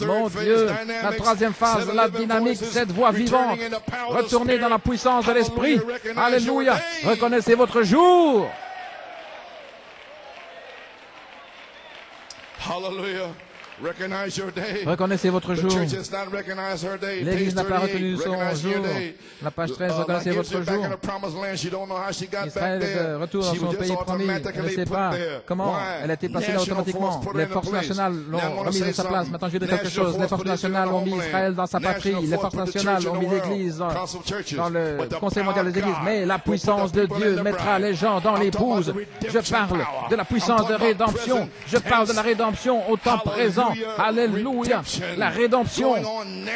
Mon Dieu, la troisième phase, la dynamique, cette voix vivante. Retournez dans la puissance de l'Esprit. Alléluia. Reconnaissez votre jour. Hallelujah. Reconnaissez votre jour. L'Église n'a pas reconnu son jour. La page 13, reconnaissez votre jour. Israël retourne dans son pays promis. Elle ne sait pas comment elle a été placée là automatiquement. Les forces nationales l'ont remise à sa place. Maintenant, je vais dire quelque chose. Les forces nationales ont mis Israël dans sa patrie. Les forces nationales ont mis l'Église dans le Conseil mondial des Églises. Mais la puissance de Dieu mettra les gens dans l'épouse. Je parle de la puissance de rédemption. Je parle de la rédemption au temps présent. Alléluia. La rédemption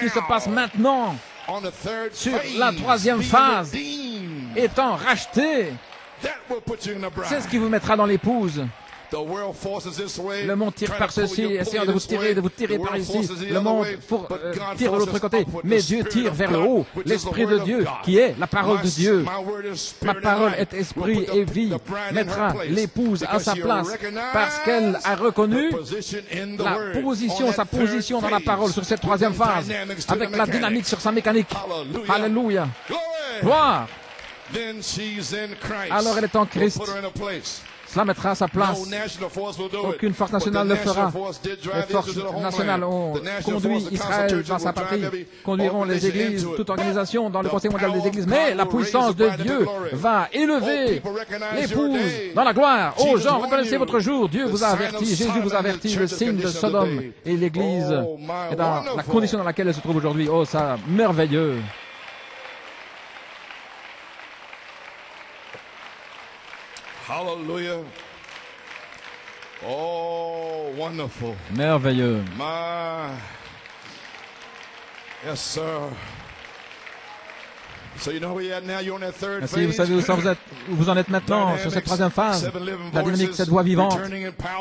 qui se passe maintenant sur la troisième phase, étant racheté. C'est ce qui vous mettra dans l'épouse. Le monde tire par ceci, essayant de vous tirer par ici. Le monde tire de l'autre côté. Mais Dieu tire vers le haut. L'Esprit de Dieu, qui est la parole de Dieu. Ma parole est esprit et vie. Mettra l'épouse à sa place parce qu'elle a reconnu sa position dans la parole sur cette troisième phase. Avec la dynamique sur sa mécanique. Alléluia. Gloire. Alors elle est en Christ. Cela mettra à sa place. Aucune force nationale ne le fera. Les forces nationales ont conduit Israël dans sa patrie, conduiront les églises, toute organisation dans le Conseil mondial des églises. Mais la puissance de Dieu va élever l'épouse dans la gloire. Oh gens, reconnaissez votre jour. Dieu vous a averti, Jésus vous a averti, le signe de Sodome. Et l'église est dans la condition dans laquelle elle se trouve aujourd'hui. Oh, ça, merveilleux. Hallelujah. Oh, wonderful. Merveilleux. Yes, sir. So you know where you're at now? You're on that third phase. Ainsi, vous savez où vous en êtes maintenant, sur cette troisième phase. La dynamique, cette voix vivante.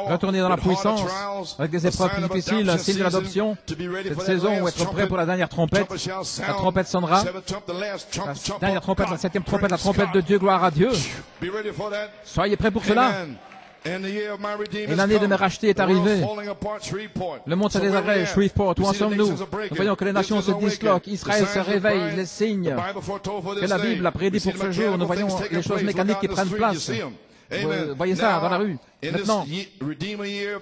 Retourner dans la puissance, avec des épreuves plus difficiles, un signe de l'adoption. Cette saison, où être prêt pour la dernière trompette. La trompette sonnera. La dernière trompette, la septième trompette, la trompette de Dieu, gloire à Dieu. Soyez prêts pour cela. Et l'année de mes rachetés est arrivée. Le monde se désagrège. Shreveport, où en sommes-nous? Nous voyons que les nations se disloquent. Israël se réveille. Les signes que la Bible a prédit pour ce jour. Nous voyons les choses mécaniques qui prennent place. Vous voyez ça dans la rue. Maintenant,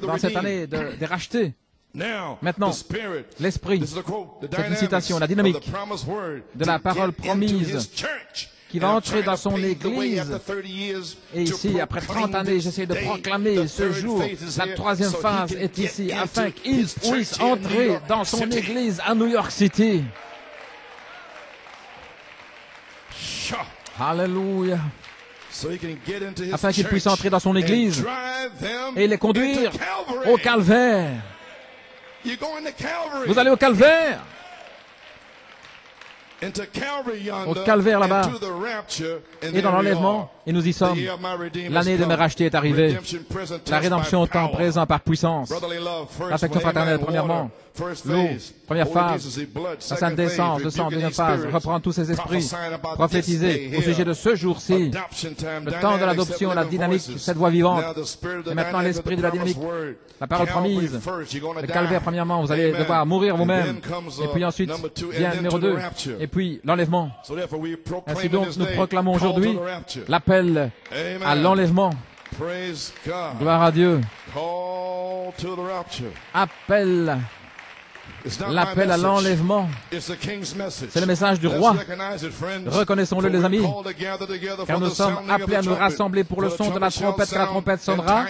dans cette année des rachetés, maintenant, l'esprit, c'est une citation, la dynamique de la parole promise qui va entrer dans son Église. Et ici, après 30 années, j'essaie de proclamer ce jour, la troisième phase est ici, afin qu'il puisse entrer dans son Église à New York City. Alléluia. Afin qu'il puisse entrer dans son Église et les conduire au calvaire. Vous allez au calvaire. Au calvaire là-bas et dans l'enlèvement, et nous y sommes. L'année de mes rachetés est arrivée. La rédemption au temps présent par puissance. L'affection fraternelle, premièrement. L'eau, première phase. La sainte descente, le sang, deuxième phase. Reprendre tous ces esprits. Prophétiser au sujet de ce jour-ci. Le temps de l'adoption, la dynamique, cette voix vivante. Et maintenant l'esprit de la dynamique. La parole promise. Le calvaire, premièrement, vous allez devoir mourir vous-même. Et puis ensuite, vient numéro 2. Et puis l'enlèvement. Ainsi donc, nous proclamons aujourd'hui l'appel à l'enlèvement. Gloire à Dieu. L'appel à l'enlèvement. C'est le message du roi. Reconnaissons-le, les amis, car nous sommes appelés à nous rassembler pour le son de la trompette, que la trompette sonnera.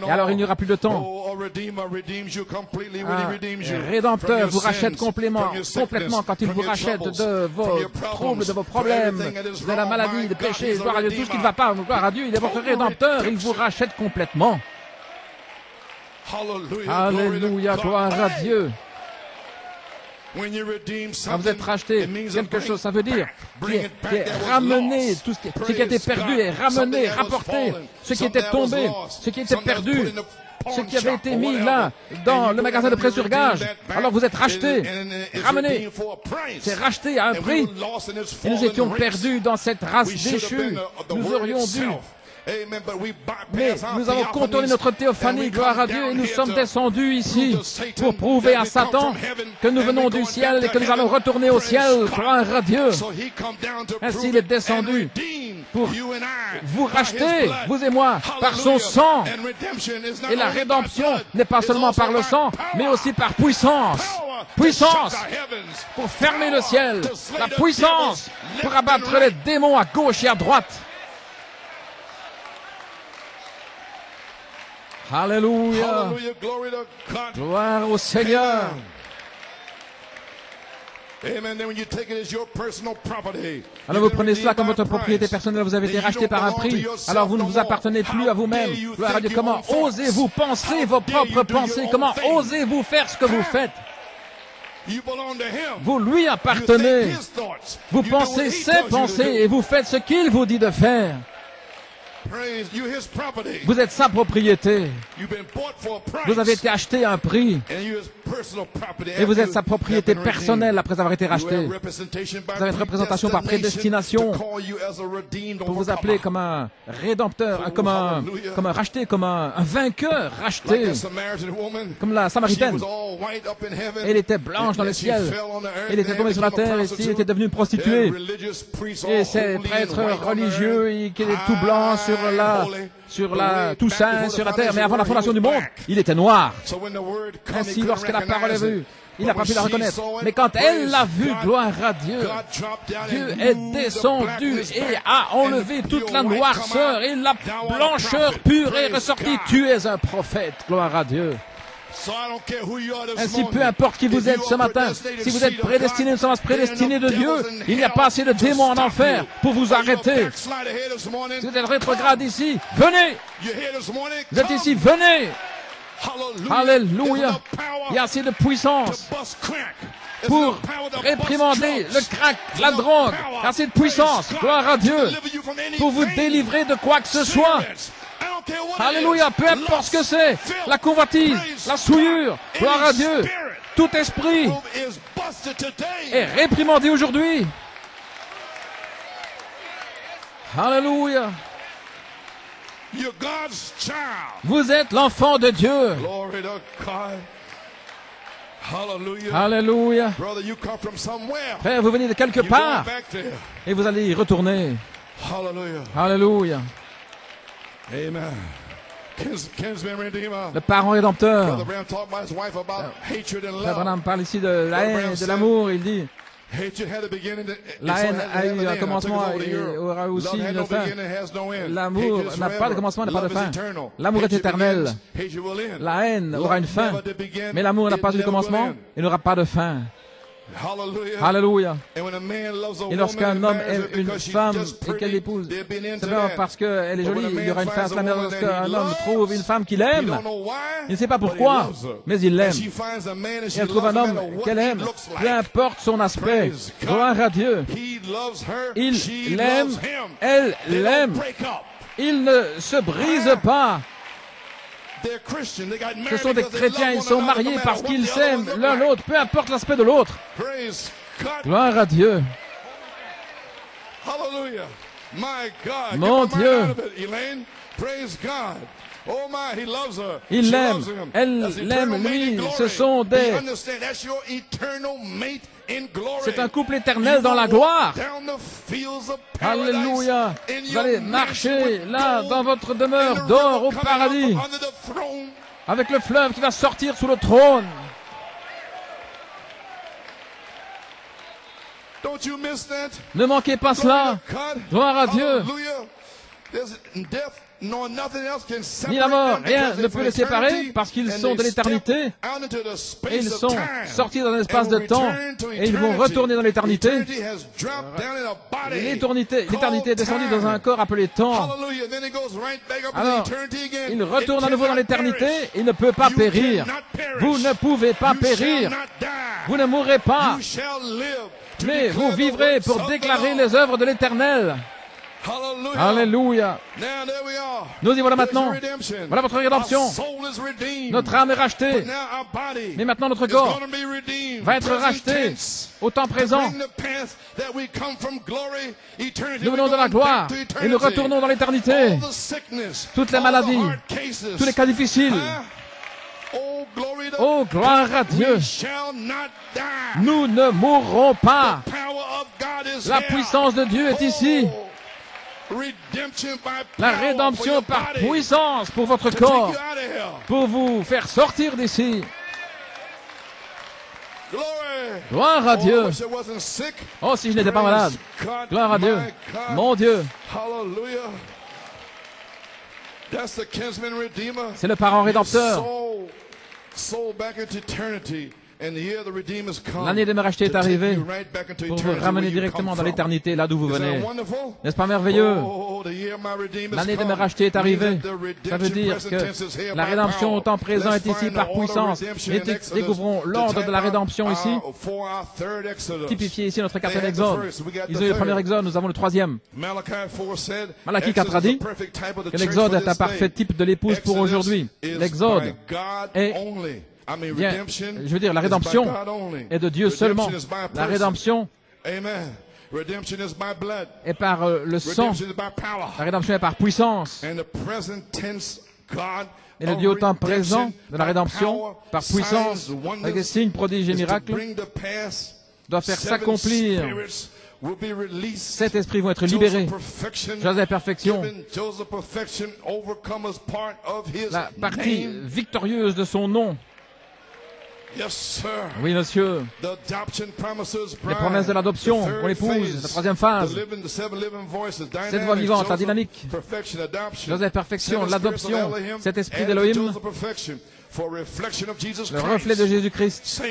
Et alors il n'y aura plus de temps. Un rédempteur vous rachète complètement quand il vous rachète de vos troubles, de vos problèmes, de la maladie, des péchés, gloire à Dieu, tout ce qui ne va pas, gloire à Dieu, il est votre rédempteur, il vous rachète complètement. Alléluia, gloire à Dieu. Quand vous êtes racheté, quelque chose, ça veut dire qui est ramené, tout ce qui a été perdu est ramené, rapporté, ce qui était tombé, ce qui était perdu, ce qui avait été mis là, dans le magasin de prêt sur gage. Alors vous êtes racheté, ramené, c'est racheté à un prix. Et nous étions perdus dans cette race déchue. Nous aurions dû. Mais nous avons contourné notre théophanie, gloire à Dieu, et nous sommes descendus ici pour prouver à Satan que nous venons du ciel et que nous allons retourner au ciel, gloire à Dieu. Ainsi il est descendu pour vous racheter, vous et moi, par son sang. Et la rédemption n'est pas seulement par le sang, mais aussi par puissance. Puissance pour fermer le ciel. La puissance pour abattre les démons à gauche et à droite. Alléluia. Gloire au Seigneur. Alors vous prenez cela comme votre propriété personnelle, vous avez été racheté par un prix, alors vous ne vous appartenez plus à vous-même. Gloire à Dieu. Comment osez-vous penser vos propres pensées? Comment osez-vous faire ce que vous faites? Vous lui appartenez. Vous pensez ses pensées et vous faites ce qu'il vous dit de faire. Vous êtes sa propriété. Vous avez été acheté à un prix. Et vous êtes sa propriété personnelle après avoir été racheté. Vous avez une représentation par prédestination pour vous appeler comme un rédempteur, comme un racheté, comme un vainqueur racheté, comme la Samaritaine. Elle était blanche dans le ciel. Elle était tombée sur la terre et elle était devenue une prostituée. Et ces prêtres religieux qui étaient tout blancs tout saint sur la terre, mais avant la fondation du monde, il était noir. Ainsi, lorsque la parole est venue, il n'a pas pu la reconnaître. Mais quand elle l'a vu, gloire à Dieu, Dieu est descendu et a enlevé toute la noirceur et la blancheur pure est ressortie. Tu es un prophète, gloire à Dieu. Ainsi, peu importe qui vous êtes ce matin, si vous êtes prédestiné, nous sommes prédestinés de Dieu, il n'y a pas assez de démons en enfer pour vous arrêter. Si vous êtes rétrograde ici, venez. Vous êtes ici, venez. Alléluia. Il y a assez de puissance pour réprimander le crack, la drogue. Assez de puissance, gloire à Dieu, pour vous délivrer de quoi que ce soit. Alléluia, peu importe ce que c'est, la convoitise, la souillure, gloire à Dieu, tout esprit est réprimandé aujourd'hui. Alléluia. Vous êtes l'enfant de Dieu. Alléluia. Frère, vous venez de quelque part et vous allez y retourner. Alléluia. Amen. Le parent rédempteur. Frère Branham parle ici de la haine et de l'amour. Il dit, la haine a eu un commencement et aura aussi une fin. L'amour n'a pas de commencement, n'a pas de fin. L'amour est éternel. La haine aura une fin, mais l'amour n'a pas eu de commencement et n'aura pas de fin. Alléluia. Et lorsqu'un homme aime une femme et qu'elle l'épouse, c'est pas parce qu'elle est jolie, il y aura une fin. Mais lorsqu'un homme trouve une femme qu'il aime, il ne sait pas pourquoi, mais il l'aime. Et elle trouve un homme qu'elle aime, peu importe son aspect. Gloire à Dieu. Il l'aime, elle l'aime. Il ne se brise pas. Ce sont des chrétiens, ils sont mariés parce qu'ils s'aiment l'un l'autre, peu importe l'aspect de l'autre. Gloire à Dieu. Mon Dieu. Il l'aime, elle l'aime, lui. Ce sont des... C'est un couple éternel dans la gloire. Alléluia. Vous allez marcher là dans votre demeure d'or au paradis avec le fleuve qui va sortir sous le trône. Ne manquez pas cela. Gloire à Dieu. Ni la mort, rien ne peut les séparer parce qu'ils sont de l'éternité et ils sont sortis dans un espace de temps et ils vont retourner dans l'éternité. L'éternité est descendue dans un corps appelé temps. Alors, il retourne à nouveau dans l'éternité, il ne peut pas périr. Vous ne pouvez pas périr. Vous ne mourrez pas, mais vous vivrez pour déclarer les œuvres de l'Éternel. Alléluia. Nous y voilà maintenant. Voilà votre rédemption. Notre âme est rachetée. Mais maintenant notre corps va être racheté au temps présent. Nous venons de la gloire et nous retournons dans l'éternité. Toutes les maladies, tous les cas difficiles. Oh, gloire à Dieu. Nous ne mourrons pas. La puissance de Dieu est ici. La rédemption par puissance pour votre corps, pour vous faire sortir d'ici. Gloire à Dieu. Oh, si je n'étais pas malade. Gloire à Dieu. Mon Dieu. C'est le parent rédempteur. L'année de me racheter est arrivée pour vous ramener directement dans l'éternité, là d'où vous venez. N'est-ce pas merveilleux? L'année de me racheter est arrivée. Ça veut dire que la rédemption au temps présent est ici par puissance. Et découvrons l'ordre de la rédemption ici, typifié ici notre quatrième exode. Ils ont eu le premier exode, nous avons le troisième. Malachie 4 a dit que l'exode est un parfait type de l'épouse pour aujourd'hui. L'exode est... Bien, je veux dire, la rédemption est de Dieu seulement. La rédemption est par le sang. La rédemption est par puissance. Et le Dieu au temps présent de la rédemption, par puissance, avec des signes, prodiges et miracles, doit faire s'accomplir. Sept esprits vont être libérés. Joseph est perfection. La partie victorieuse de son nom. Oui, monsieur. Les promesses de l'adoption pour l'épouse, la troisième phase. Cette voix vivante, la dynamique. Joseph, perfection, l'adoption, cet esprit d'Élohim. Le reflet de Jésus-Christ.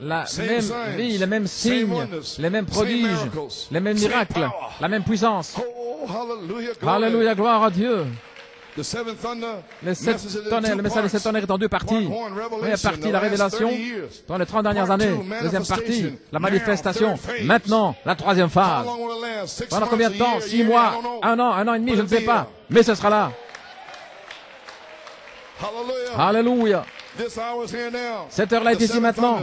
La même vie, les mêmes signes, les mêmes prodiges, les mêmes miracles, la même puissance. Alléluia, gloire à Dieu. Les 7 tonnerres, le message des 7 tonnerres est en deux parties. Première partie, la révélation, dans les 30 dernières années. Deuxième partie, la manifestation. Maintenant, la troisième phase. Pendant combien de temps? 6 mois, 1 an et demi, je ne sais pas. Mais ce sera là. Alléluia. Cette heure-là est ici maintenant.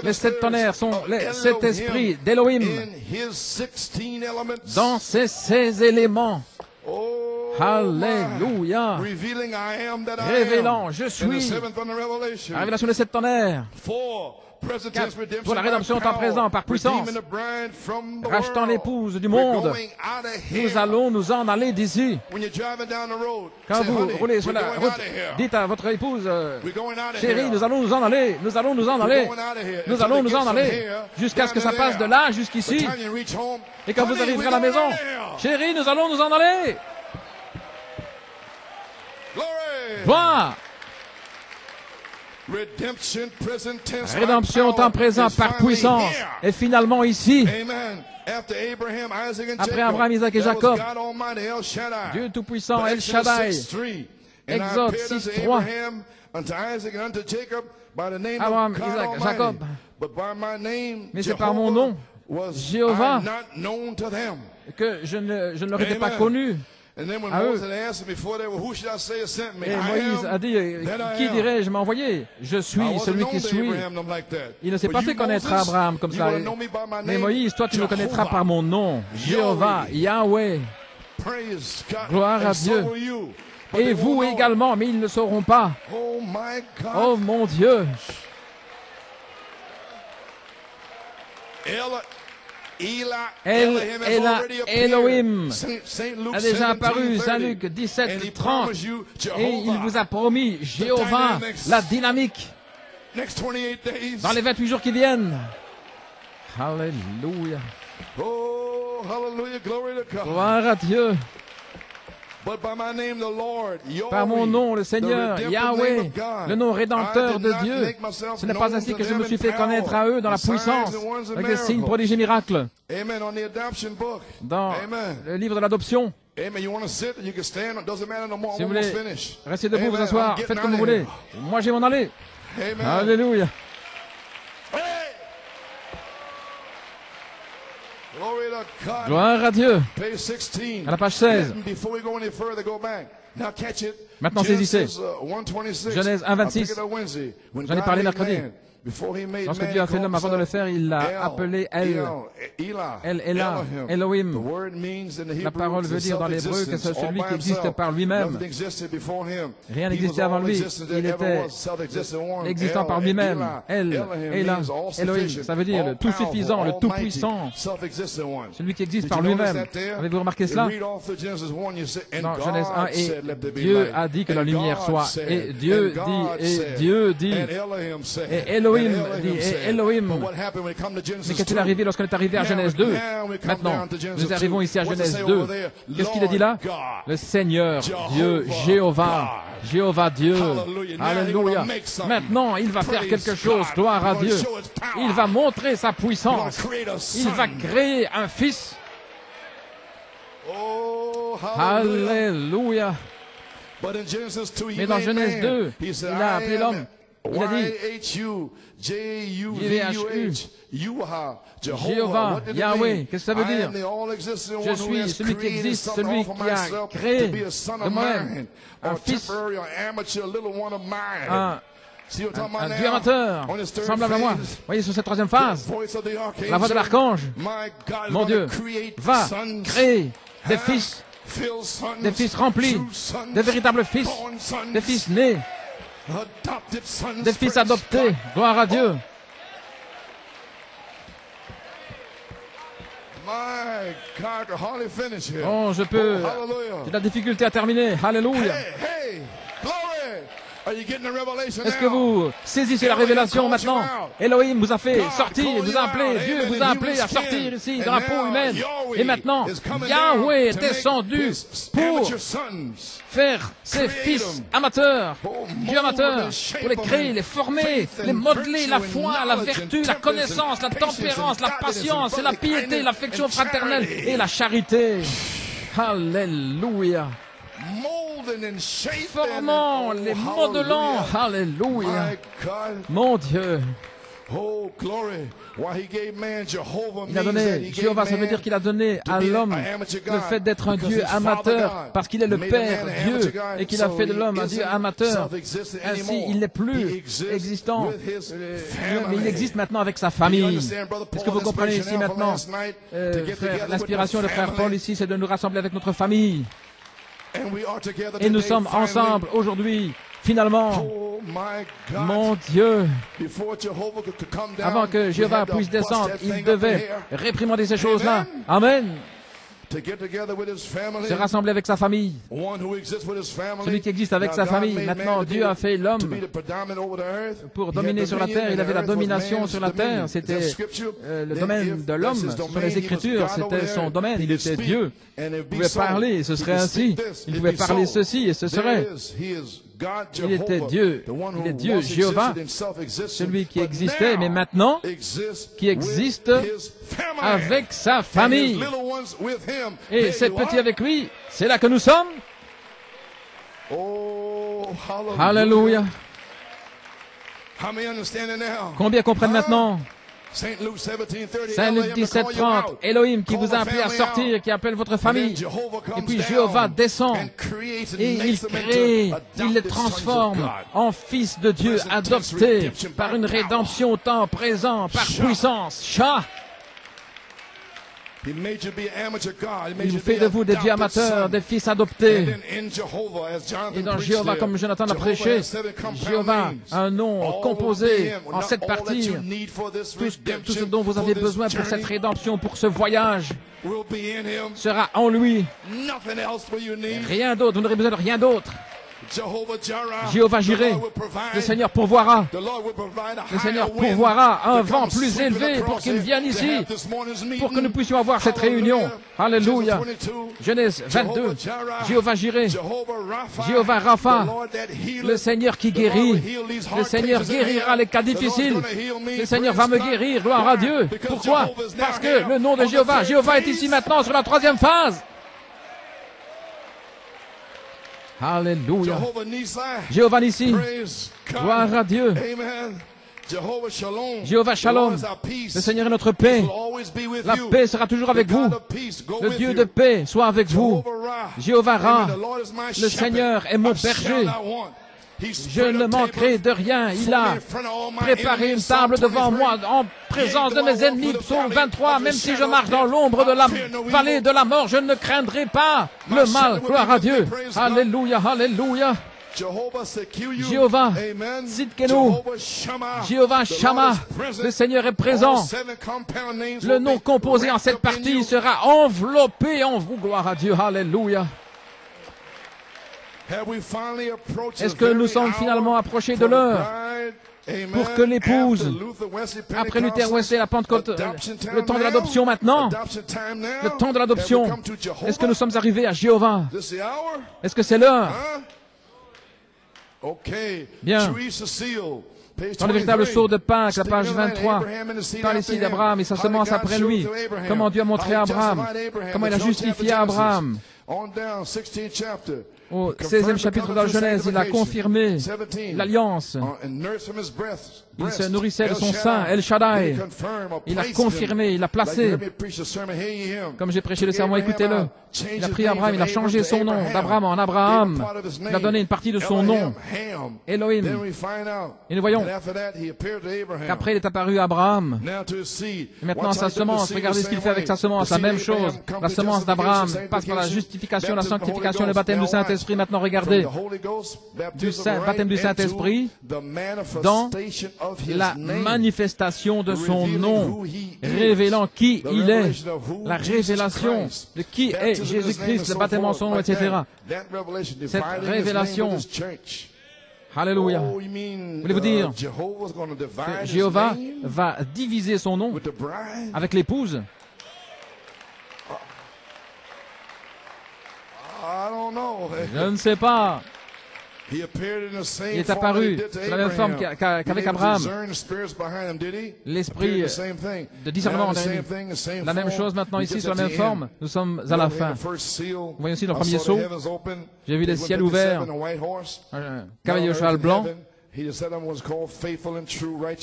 Les 7 tonnerres sont les 7 esprits d'Élohim dans ces 16 éléments. Alléluia. Révélant, je suis. La révélation des 7 tonnerres. 4, pour la rédemption temps présent par puissance. Rachetant l'épouse du monde. Nous allons nous en aller d'ici. Quand vous roulez sur la route, dites à votre épouse, chérie, nous allons nous en aller. Nous allons nous en aller. Nous allons nous en aller. Jusqu'à ce que ça passe de là jusqu'ici. Et quand vous arriverez à la maison, chérie, nous allons nous en aller. Gloire. Rédemption temps présent par puissance est finalement ici. Après Abraham, Isaac et Jacob, Dieu Tout-Puissant, El Shaddai, Exode 6:3. Abraham, Isaac, Jacob. Mais c'est par mon nom, Jéhovah, que je ne leur étais pas connu. À eux. Et Moïse a dit, qui dirais-je m'envoyer? Je suis celui qui suis. Il ne s'est pas fait connaître à Abraham comme ça. Mais Moïse, toi tu me connaîtras par mon nom, Jéhovah, Yahweh. Gloire à Dieu. Et vous également, mais ils ne sauront pas. Oh mon Dieu. Elohim a déjà apparu, Saint Luc 17:30, et il vous a promis, Jéhovah, la dynamique, dans les 28 jours qui viennent. Alléluia. Gloire à Dieu. Par mon nom, le Seigneur, Yahweh, le nom rédempteur de Dieu. Ce n'est pas ainsi que je me suis fait connaître à eux dans la puissance, avec les signes, prodiges et miracles. Dans le livre de l'adoption. Si vous voulez rester debout, vous asseoir, faites comme vous voulez. Moi, j'ai mon aller. Alléluia. Gloire à Dieu. À la page 16. Maintenant, saisissez. Genèse 1:26. J'en ai parlé mercredi. Lorsque Dieu a fait l'homme, avant de le faire, il l'a appelé Elohim. La parole veut dire dans l'hébreu que c'est celui qui existe par lui-même. Rien n'existait avant lui. Il était existant par lui-même. Elohim. Ça veut dire le tout suffisant, le tout puissant. Celui qui existe par lui-même. Avez-vous remarqué cela? Dans Genèse 1, et Dieu a dit que la lumière soit. Et Dieu dit, et Elohim dit, et Elohim. Mais qu'est-il arrivé lorsqu'on est arrivé à Genèse 2? Maintenant, nous arrivons ici à Genèse 2. Qu'est-ce qu'il a dit là? Le Seigneur, Dieu, Jéhovah, Dieu. Alléluia. Maintenant, il va faire quelque chose, gloire à Dieu. Il va montrer sa puissance. Il va créer un fils. Alléluia. Mais dans Genèse 2, il a appelé l'homme. Il a dit, Jéhovah, Yahweh, qu'est-ce que ça veut dire? Je suis celui qui existe, celui qui a créé de moi-même un fils, un Dieu amateur, semblable à moi. Voyez, sur cette troisième phase, la voix de l'archange, mon Dieu, va créer des fils remplis, des véritables fils, des fils nés, des fils adoptés. Gloire à Dieu. Oh, j'ai de la difficulté à terminer. Alléluia. Est-ce que vous saisissez la révélation maintenant? Elohim vous a fait sortir, vous a appelé, Dieu vous a appelé à sortir ici dans la peau humaine. Et maintenant, Yahweh est descendu pour faire ses fils amateurs, Dieu amateur, pour les créer, les former, les modeler, la foi, la vertu, la connaissance, la tempérance, la patience, et la piété, l'affection fraternelle et la charité. Alléluia. Formant, les modelant. Alléluia. Mon Dieu. Il a donné, Jéhovah, ça veut dire qu'il a donné à l'homme le fait d'être un Dieu amateur, parce qu'il est le Père Dieu, et qu'il a fait de l'homme un Dieu amateur. Ainsi, il n'est plus existant, mais il existe maintenant avec sa famille. Est-ce que vous comprenez ici maintenant, l'inspiration de frère Paul ici, c'est de nous rassembler avec notre famille. Et nous sommes ensemble aujourd'hui. Finalement, mon Dieu, avant que Jéhovah puisse descendre, il devait réprimander ces choses-là. Amen. Se rassembler avec sa famille. Celui qui existe avec sa famille. Maintenant, Dieu a fait l'homme pour dominer sur la terre. Il avait la domination sur la terre. C'était le domaine de l'homme. Ce sont les Écritures. C'était son domaine. Il était Dieu. Il pouvait parler, et ce serait ainsi. Il pouvait parler ceci, et ce serait. Il était Dieu. Il est Dieu, Jéhovah, celui qui existait, mais maintenant, qui existe avec sa famille. Et ces petits avec lui, c'est là que nous sommes. Alléluia. Combien comprennent maintenant? Saint Luc 17:30, Elohim qui vous a appelé à sortir, qui appelle votre famille. Et puis Jéhovah descend et il crée, il les transforme en fils de Dieu adoptés par une rédemption au temps présent, par puissance. Shah. Il vous fait de vous des dieux amateurs, des fils adoptés. Et dans Jéhovah, comme Jonathan l'a prêché, Jéhovah a un nom composé en 7 parties. Tout ce dont vous avez besoin pour cette rédemption, pour ce voyage, sera en lui. Rien d'autre, vous n'aurez besoin de rien d'autre. Jéhovah Jireh, le Seigneur pourvoira. Le Seigneur pourvoira un vent plus élevé pour qu'il vienne ici, pour que nous puissions avoir cette réunion. Alléluia. Genèse 22. Jéhovah Jireh, Jéhovah Rapha, le Seigneur qui guérit. Le Seigneur guérira les cas difficiles. Le Seigneur va me guérir, gloire à Dieu. Pourquoi? Parce que le nom de Jéhovah, Jéhovah est ici maintenant sur la 3e phase. Alléluia. Jéhovah Nissi, gloire à Dieu. Jéhovah Shalom, le Seigneur est notre paix. La paix sera toujours avec vous. Le Dieu de paix soit avec vous. Jéhovah Ra, le Seigneur est mon berger. Je ne manquerai de rien. Il a préparé une table devant moi en présence de mes ennemis. Psaume 23. Même si je marche dans l'ombre de la vallée de la mort, je ne craindrai pas le mal. Gloire à Dieu. Alléluia, alléluia. Jéhovah Tzidkenu, Jéhovah Shammah, le Seigneur est présent. Le nom composé en 7 parties sera enveloppé en vous. Gloire à Dieu. Alléluia. Est-ce que nous sommes finalement approchés de l'heure pour que l'épouse, après Luther Wesley, la Pentecôte, le temps de l'adoption maintenant, le temps de l'adoption, est-ce que nous sommes arrivés à Jéhovah? Est-ce que c'est l'heure? Bien. Dans le véritable sceau de Pâques, la page 23, parle ici d'Abraham et sa semence après lui. Comment Dieu a montré à Abraham, comment il a justifié Abraham. Au 16e chapitre de la Genèse, il a confirmé l'alliance. Il se nourrissait de son sein, El Shaddai. Il a confirmé, il a placé. Comme j'ai prêché le sermon, écoutez-le. Il a pris Abraham, il a changé son nom d'Abraham en Abraham. Il a donné une partie de son nom, Elohim. Et nous voyons qu'après il est apparu à Abraham. Et maintenant sa semence, regardez ce qu'il fait avec sa semence, la même chose. La semence d'Abraham passe par la justification, la sanctification, le baptême du Saint-Esprit. Maintenant regardez, baptême du Saint-Esprit dans la manifestation de son nom, révélant qui il est, la révélation de qui est Jésus-Christ, le baptême en son nom, etc. Cette révélation, Alléluia. Voulez-vous dire que Jéhovah va diviser son nom avec l'épouse? Je ne sais pas. Il est apparu sous la même forme qu'avec Abraham. L'esprit de discernement en dernier. La même chose maintenant ici sur la même forme. Nous sommes à la fin. Vous voyez aussi le premier sceau. J'ai vu les ciels ouverts. Un cavalier au cheval blanc,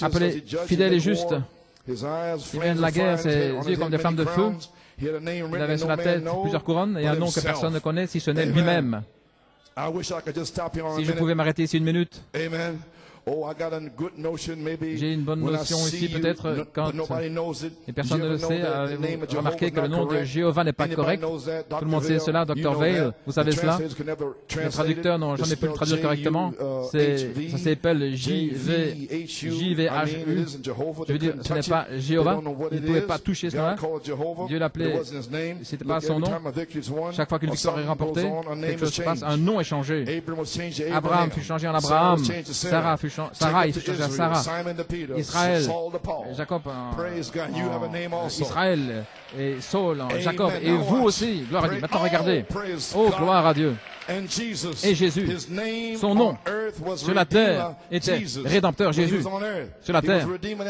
appelé fidèle et juste. Il vient de la guerre, ses yeux comme des flammes de feu. Il avait sur la tête plusieurs couronnes et un nom que personne ne connaît si ce n'est lui-même. Si je pouvais m'arrêter ici une minute. J'ai une bonne notion ici, peut-être, quand les personnes ne le savent. Avez-vous remarqué que le nom de Jéhovah n'est pas correct? Tout le monde sait cela, Dr. Veil, vous savez cela? Les traducteurs n'ont jamais pu le traduire correctement. Ça s'appelle J-V-H-U. Je veux dire, ce n'est pas Jéhovah. Il ne pouvait pas toucher ce nom-là. Dieu l'appelait, ce n'était pas son nom. Chaque fois qu'une victoire est remportée, quelque chose se passe, un nom est changé. Abraham fut changé en Abraham. Sarah fut Sarah, il fut changé à Sarah. Israël, Jacob en Israël et Saul en Jacob. Et vous aussi, gloire à Dieu. Maintenant regardez. Oh, gloire à Dieu. Et Jésus, son nom sur la terre était Rédempteur Jésus. Sur la terre,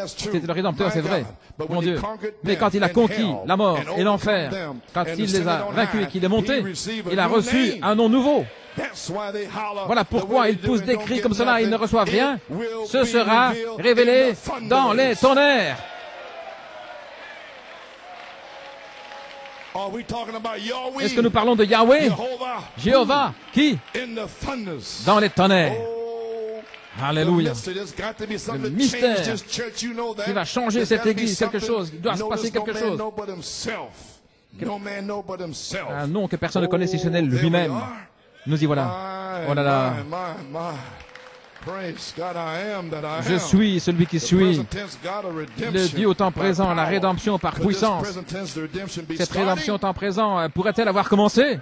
c'était le Rédempteur, c'est vrai, mon Dieu. Mais quand il a conquis la mort et l'enfer, quand il les a vaincus et qu'il est monté, il a reçu un nom nouveau. Voilà pourquoi ils poussent des cris comme cela et ils ne reçoivent rien. Ce sera révélé dans les tonnerres. Est-ce que nous parlons de Yahweh? Jéhovah, qui? Dans les tonnerres. Alléluia. Le mystère qui va changer cette église, quelque chose, il doit se passer quelque chose. Un nom que personne ne connaît si ce n'est lui-même. Nous y voilà. Oh là là. Je suis celui qui suis. Le Dieu au temps présent, la rédemption par puissance. Cette rédemption au temps présent pourrait-elle avoir commencé?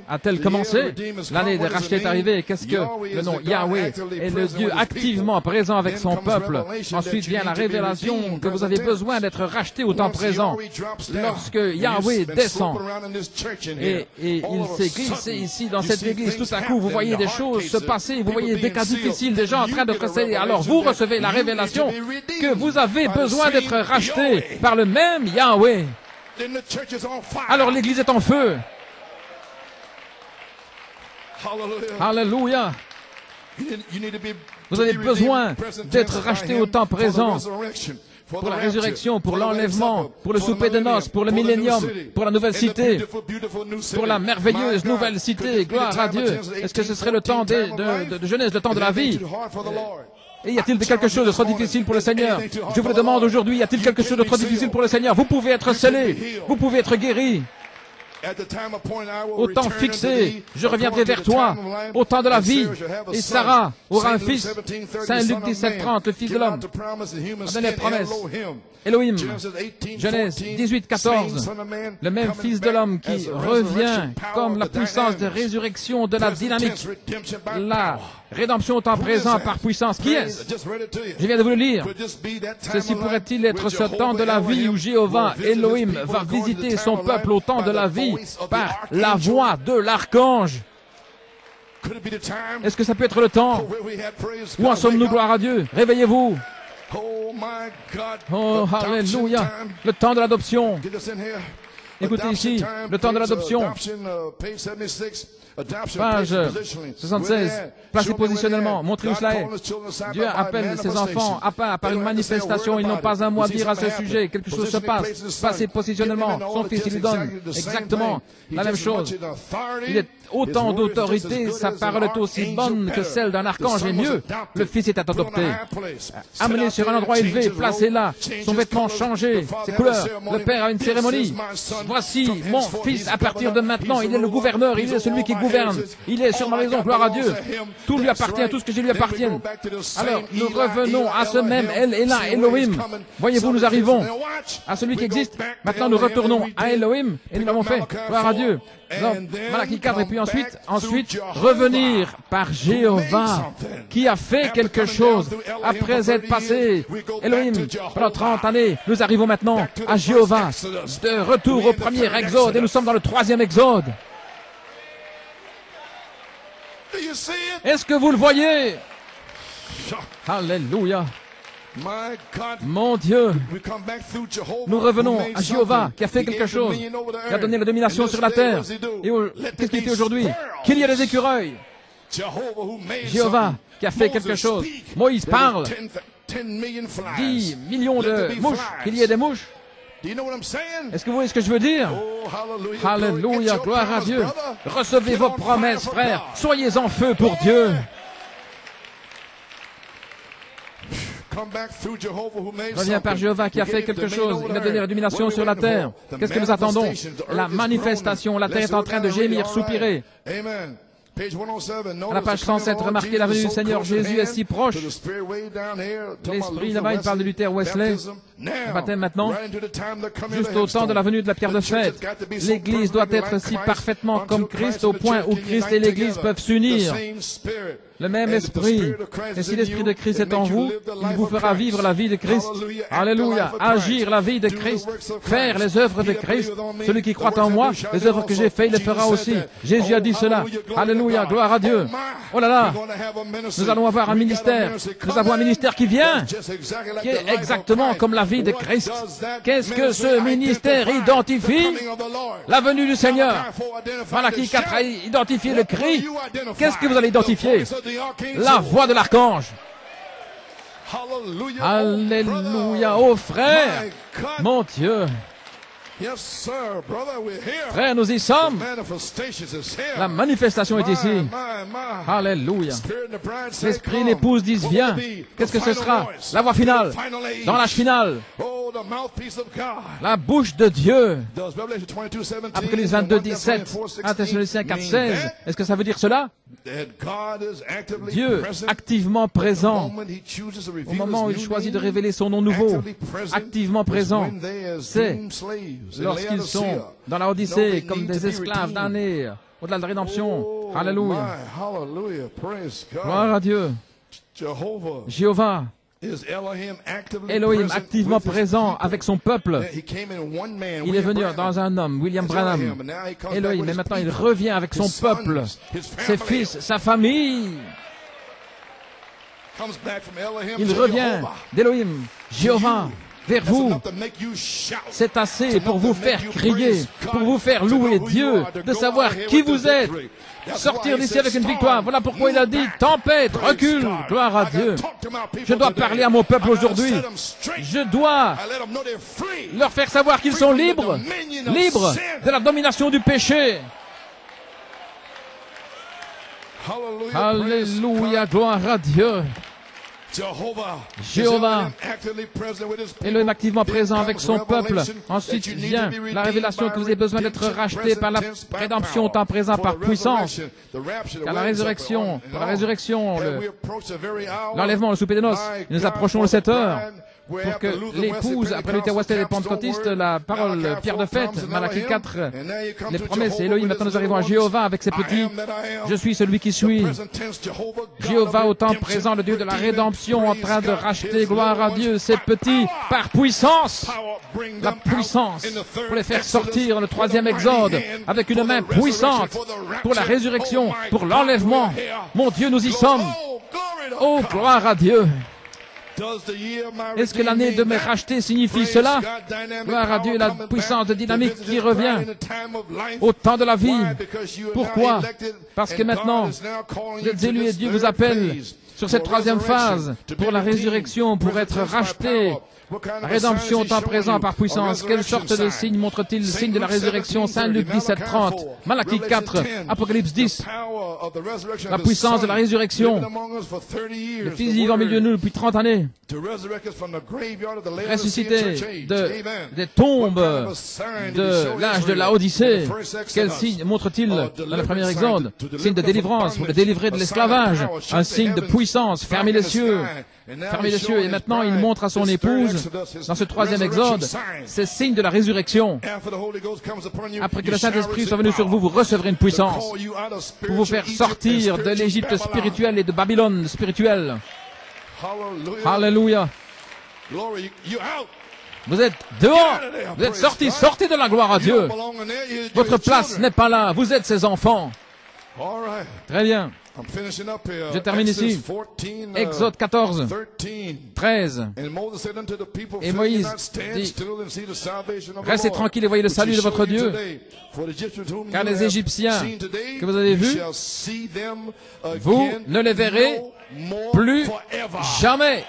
A-t-elle commencé? L'année de racheter est arrivée. Qu'est-ce que le nom Yahweh est le Dieu activement présent avec son peuple. Ensuite vient la révélation que vous avez besoin d'être racheté au temps présent. Lorsque Yahweh descend et il s'est glissé ici dans cette église, tout à coup vous voyez des choses se passer, vous voyez des cas difficiles, des gens en train de procéder. Alors vous recevez la révélation que vous avez besoin d'être racheté par le même Yahweh. Alors l'église est en feu. Alléluia. Vous avez besoin d'être racheté au temps présent pour la résurrection, pour l'enlèvement, pour le souper de noces, pour le millénium, pour la nouvelle cité, pour la merveilleuse nouvelle cité. Gloire à Dieu. Est-ce que ce serait le temps de Genèse, le temps de la vie? Et y a-t-il quelque chose de trop difficile pour le Seigneur? Je vous le demande aujourd'hui, y a-t-il quelque chose de trop difficile pour le Seigneur? Vous pouvez être scellé, vous pouvez être guéri. Au temps fixé, je reviendrai vers toi, au temps de la vie, et Sarah aura un fils. Saint Luc 17:30, le Fils de l'homme a donné promesse. Elohim, Genèse 18:14, le même Fils de l'homme qui revient comme la puissance de résurrection de la dynamique, la rédemption au temps présent par puissance. Qui est-ce? Je viens de vous le lire. Ceci pourrait-il être ce temps de la vie où Jéhovah, Elohim, va visiter son peuple au temps de la vie par la voix de l'archange? Est-ce que ça peut être le temps? Où en sommes-nous, gloire à Dieu? Réveillez-vous. Oh, alléluia. Le temps de l'adoption. Écoutez ici, le temps de l'adoption. Page 76, placé positionnellement, montrez où cela est. Dieu appelle ses enfants à part par une manifestation, ils n'ont pas un mot à dire à ce sujet, quelque chose se passe, placé positionnellement, son fils il lui donne exactement la même chose. Il est autant d'autorité, sa parole est aussi bonne que celle d'un archange et mieux. Le fils est adopté, amené sur un endroit élevé, placé là, son vêtement changé, ses couleurs. Le père a une cérémonie. Voici mon fils, à partir de maintenant, il est le gouverneur, il est celui qui gouverne. Il est sur ma maison, gloire à Dieu. Tout lui appartient, tout ce que je lui appartient. Alors, nous revenons à ce même El Elah, Elohim. Voyez-vous, nous arrivons à celui qui existe. Maintenant, nous retournons à Elohim et nous l'avons fait. Gloire à Dieu. Donc, Malachie 4, et puis ensuite, revenir par Jéhovah, qui a fait quelque chose. Après être passé, Elohim, pendant 30 années, nous arrivons maintenant à Jéhovah, de retour au premier exode, et nous sommes dans le troisième exode. Est-ce que vous le voyez? Alléluia. Mon Dieu, nous revenons à Jéhovah qui a fait quelque chose, qui a donné la domination sur la terre. Et qu'est-ce qu'il fait aujourd'hui? Qu'il y ait des écureuils. Jéhovah qui a fait quelque chose. Moïse parle. 10 millions de mouches, qu'il y ait des mouches. Est-ce que vous voyez ce que je veux dire? Alléluia, gloire à Dieu. Recevez vos promesses, frères. Soyez en feu pour Dieu. Reviens par Jéhovah qui a fait quelque chose. Il a donné la domination sur la terre. Qu'est-ce que nous attendons? La manifestation. La terre est en train de gémir, soupirer. À la page 107, remarquez la venue du Seigneur Jésus est si proche. L'Esprit là-bas, il parle de Luther Wesley. Le baptême maintenant, juste au temps de la venue de la pierre de fête. L'Église doit être si parfaitement comme Christ au point où Christ et l'Église peuvent s'unir. Le même esprit. Et si l'esprit de Christ est en vous, il vous fera vivre la vie de Christ. Alléluia. Agir la vie de Christ. Faire les œuvres de Christ. Celui qui croit en moi, les œuvres que j'ai faites, il les fera aussi. Jésus a dit cela. Alléluia. Gloire à Dieu. Oh là là. Nous allons avoir un ministère. Nous avons un ministère qui vient, qui est exactement comme la vie de Christ. Qu'est-ce que ce ministère identifie? La venue du Seigneur. Malachie 4 a identifié le cri. Qu'est-ce que vous allez identifier? La voix de l'archange. Alléluia. Oh frère, mon Dieu. Frère, nous y sommes. La manifestation est ici. Alléluia. L'esprit et l'épouse disent viens. Qu'est-ce que ce sera? La voix finale. Dans l'âge final. La bouche de Dieu. Apocalypse 22, 17. 1 Thessaloniciens 4, 16. Est-ce que ça veut dire cela? Dieu activement présent au moment où il choisit de révéler son nom nouveau. Activement présent. C'est lorsqu'ils sont dans la Odyssée comme des esclaves damnés au-delà de la rédemption. Alléluia. Gloire à Dieu. Jéhovah. Elohim activement présent avec son peuple. Il est venu dans un homme, William Branham. Elohim, mais maintenant il revient avec son peuple, ses fils, sa famille. Il revient d'Elohim, Jéhovah, vers vous. C'est assez pour vous faire crier, pour vous faire louer Dieu, de savoir qui vous êtes. Sortir d'ici avec une victoire. Voilà pourquoi il a dit, tempête, recule, gloire à Dieu. Je dois parler à mon peuple aujourd'hui. Je dois leur faire savoir qu'ils sont libres, libres de la domination du péché. Alléluia, gloire à Dieu. Jéhovah, Elohim activement présent avec son peuple. Ensuite vient la révélation que vous avez besoin d'être racheté par la rédemption au temps présent par puissance. Car la résurrection, l'enlèvement, le souper des noces, nous approchons de 7 heures. Pour que l'épouse, après Luther Wesley et les pentecôtistes, la parole, pierre de fête, Malachie 4, les promesses, Elohim, maintenant nous arrivons à Jéhovah avec ses petits, je suis celui qui suis. Jéhovah au temps présent, le Dieu de la rédemption, en train de racheter, gloire à Dieu, ses petits, par puissance, la puissance, pour les faire sortir dans le troisième exode, avec une main puissante, pour la résurrection, pour l'enlèvement. Mon Dieu, nous y sommes. Oh, gloire à Dieu. Est-ce que l'année de me racheter signifie cela? Gloire à Dieu, la puissance de dynamique qui revient au temps de la vie. Pourquoi? Parce que maintenant, vous êtes élus et Dieu vous appelle sur cette troisième phase pour la résurrection, pour être racheté. La rédemption au temps présent par puissance. Quelle sorte de signe montre-t-il? Le signe de la résurrection. Saint Luc 17, 30. Malachie 4. Apocalypse 10. La puissance de la résurrection. Le Fils vivant au milieu de nous depuis 30 années. Ressuscité des tombes de l'âge de la Odyssée. Quel signe montre-t-il dans le premier exode? Signe de délivrance, pour le délivrer de l'esclavage. Un signe de puissance, fermer les cieux. fermé les cieux. Et maintenant, il montre à son épouse, dans ce troisième exode, ces signes de la résurrection. Après que le Saint-Esprit soit venu sur vous, vous recevrez une puissance pour vous faire sortir de l'Égypte spirituelle et de Babylone spirituelle. Alléluia. Vous êtes dehors, vous êtes sortis, sortez de la gloire à Dieu. Votre place n'est pas là, vous êtes ses enfants. Très bien. Je termine ici. Exode 14, 13. Et Moïse dit, restez tranquilles et voyez le salut de votre Dieu, car les Égyptiens que vous avez vus, vous ne les verrez plus jamais.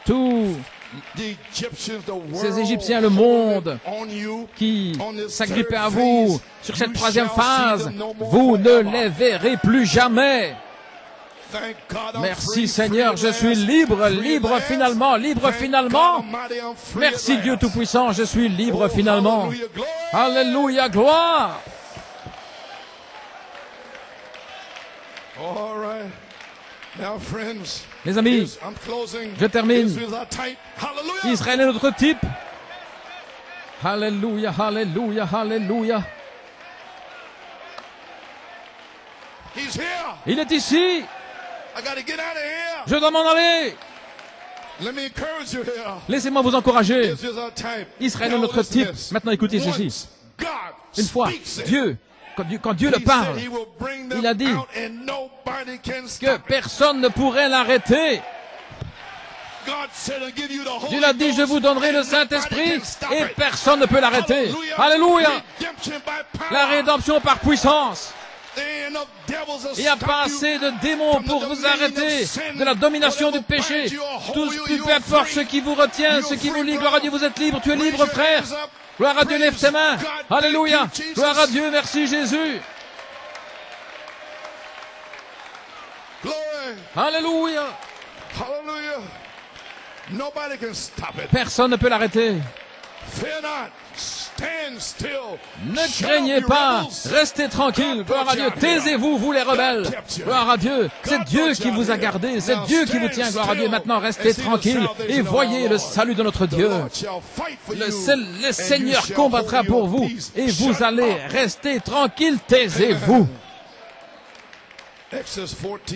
Tous ces Égyptiens, le monde qui s'agrippait à vous sur cette troisième phase, vous ne les verrez plus jamais. Merci Seigneur, je suis libre, libre finalement, libre finalement. Merci Dieu Tout-Puissant, je suis libre finalement. Alléluia, gloire. Les amis, je termine. Israël est notre type. Alléluia, alléluia, alléluia. Il est ici. Je dois m'en aller. Laissez-moi vous encourager. Israël est notre type. Maintenant écoutez ceci. Une fois, Dieu, quand Dieu le parle, il a dit que personne ne pourrait l'arrêter. Dieu a dit, je vous donnerai le Saint-Esprit et personne ne peut l'arrêter. Alléluia. La rédemption par puissance. Il n'y a pas assez de démons pour vous arrêter de la domination du péché. Tout, peu importe ce qui vous retient, ce qui vous lie, gloire à Dieu, vous êtes libre, tu es libre frère. Gloire à Dieu, lève tes mains. Alléluia. Gloire à Dieu, merci Jésus. Alléluia. Personne ne peut l'arrêter. Ne craignez pas, restez tranquille, gloire à Dieu, taisez-vous, vous les rebelles, gloire à Dieu, c'est Dieu qui vous a gardé, c'est Dieu qui vous tient, gloire à Dieu, maintenant restez tranquille et voyez le salut de notre Dieu. Le Seigneur combattra pour vous et vous allez rester tranquille, taisez-vous.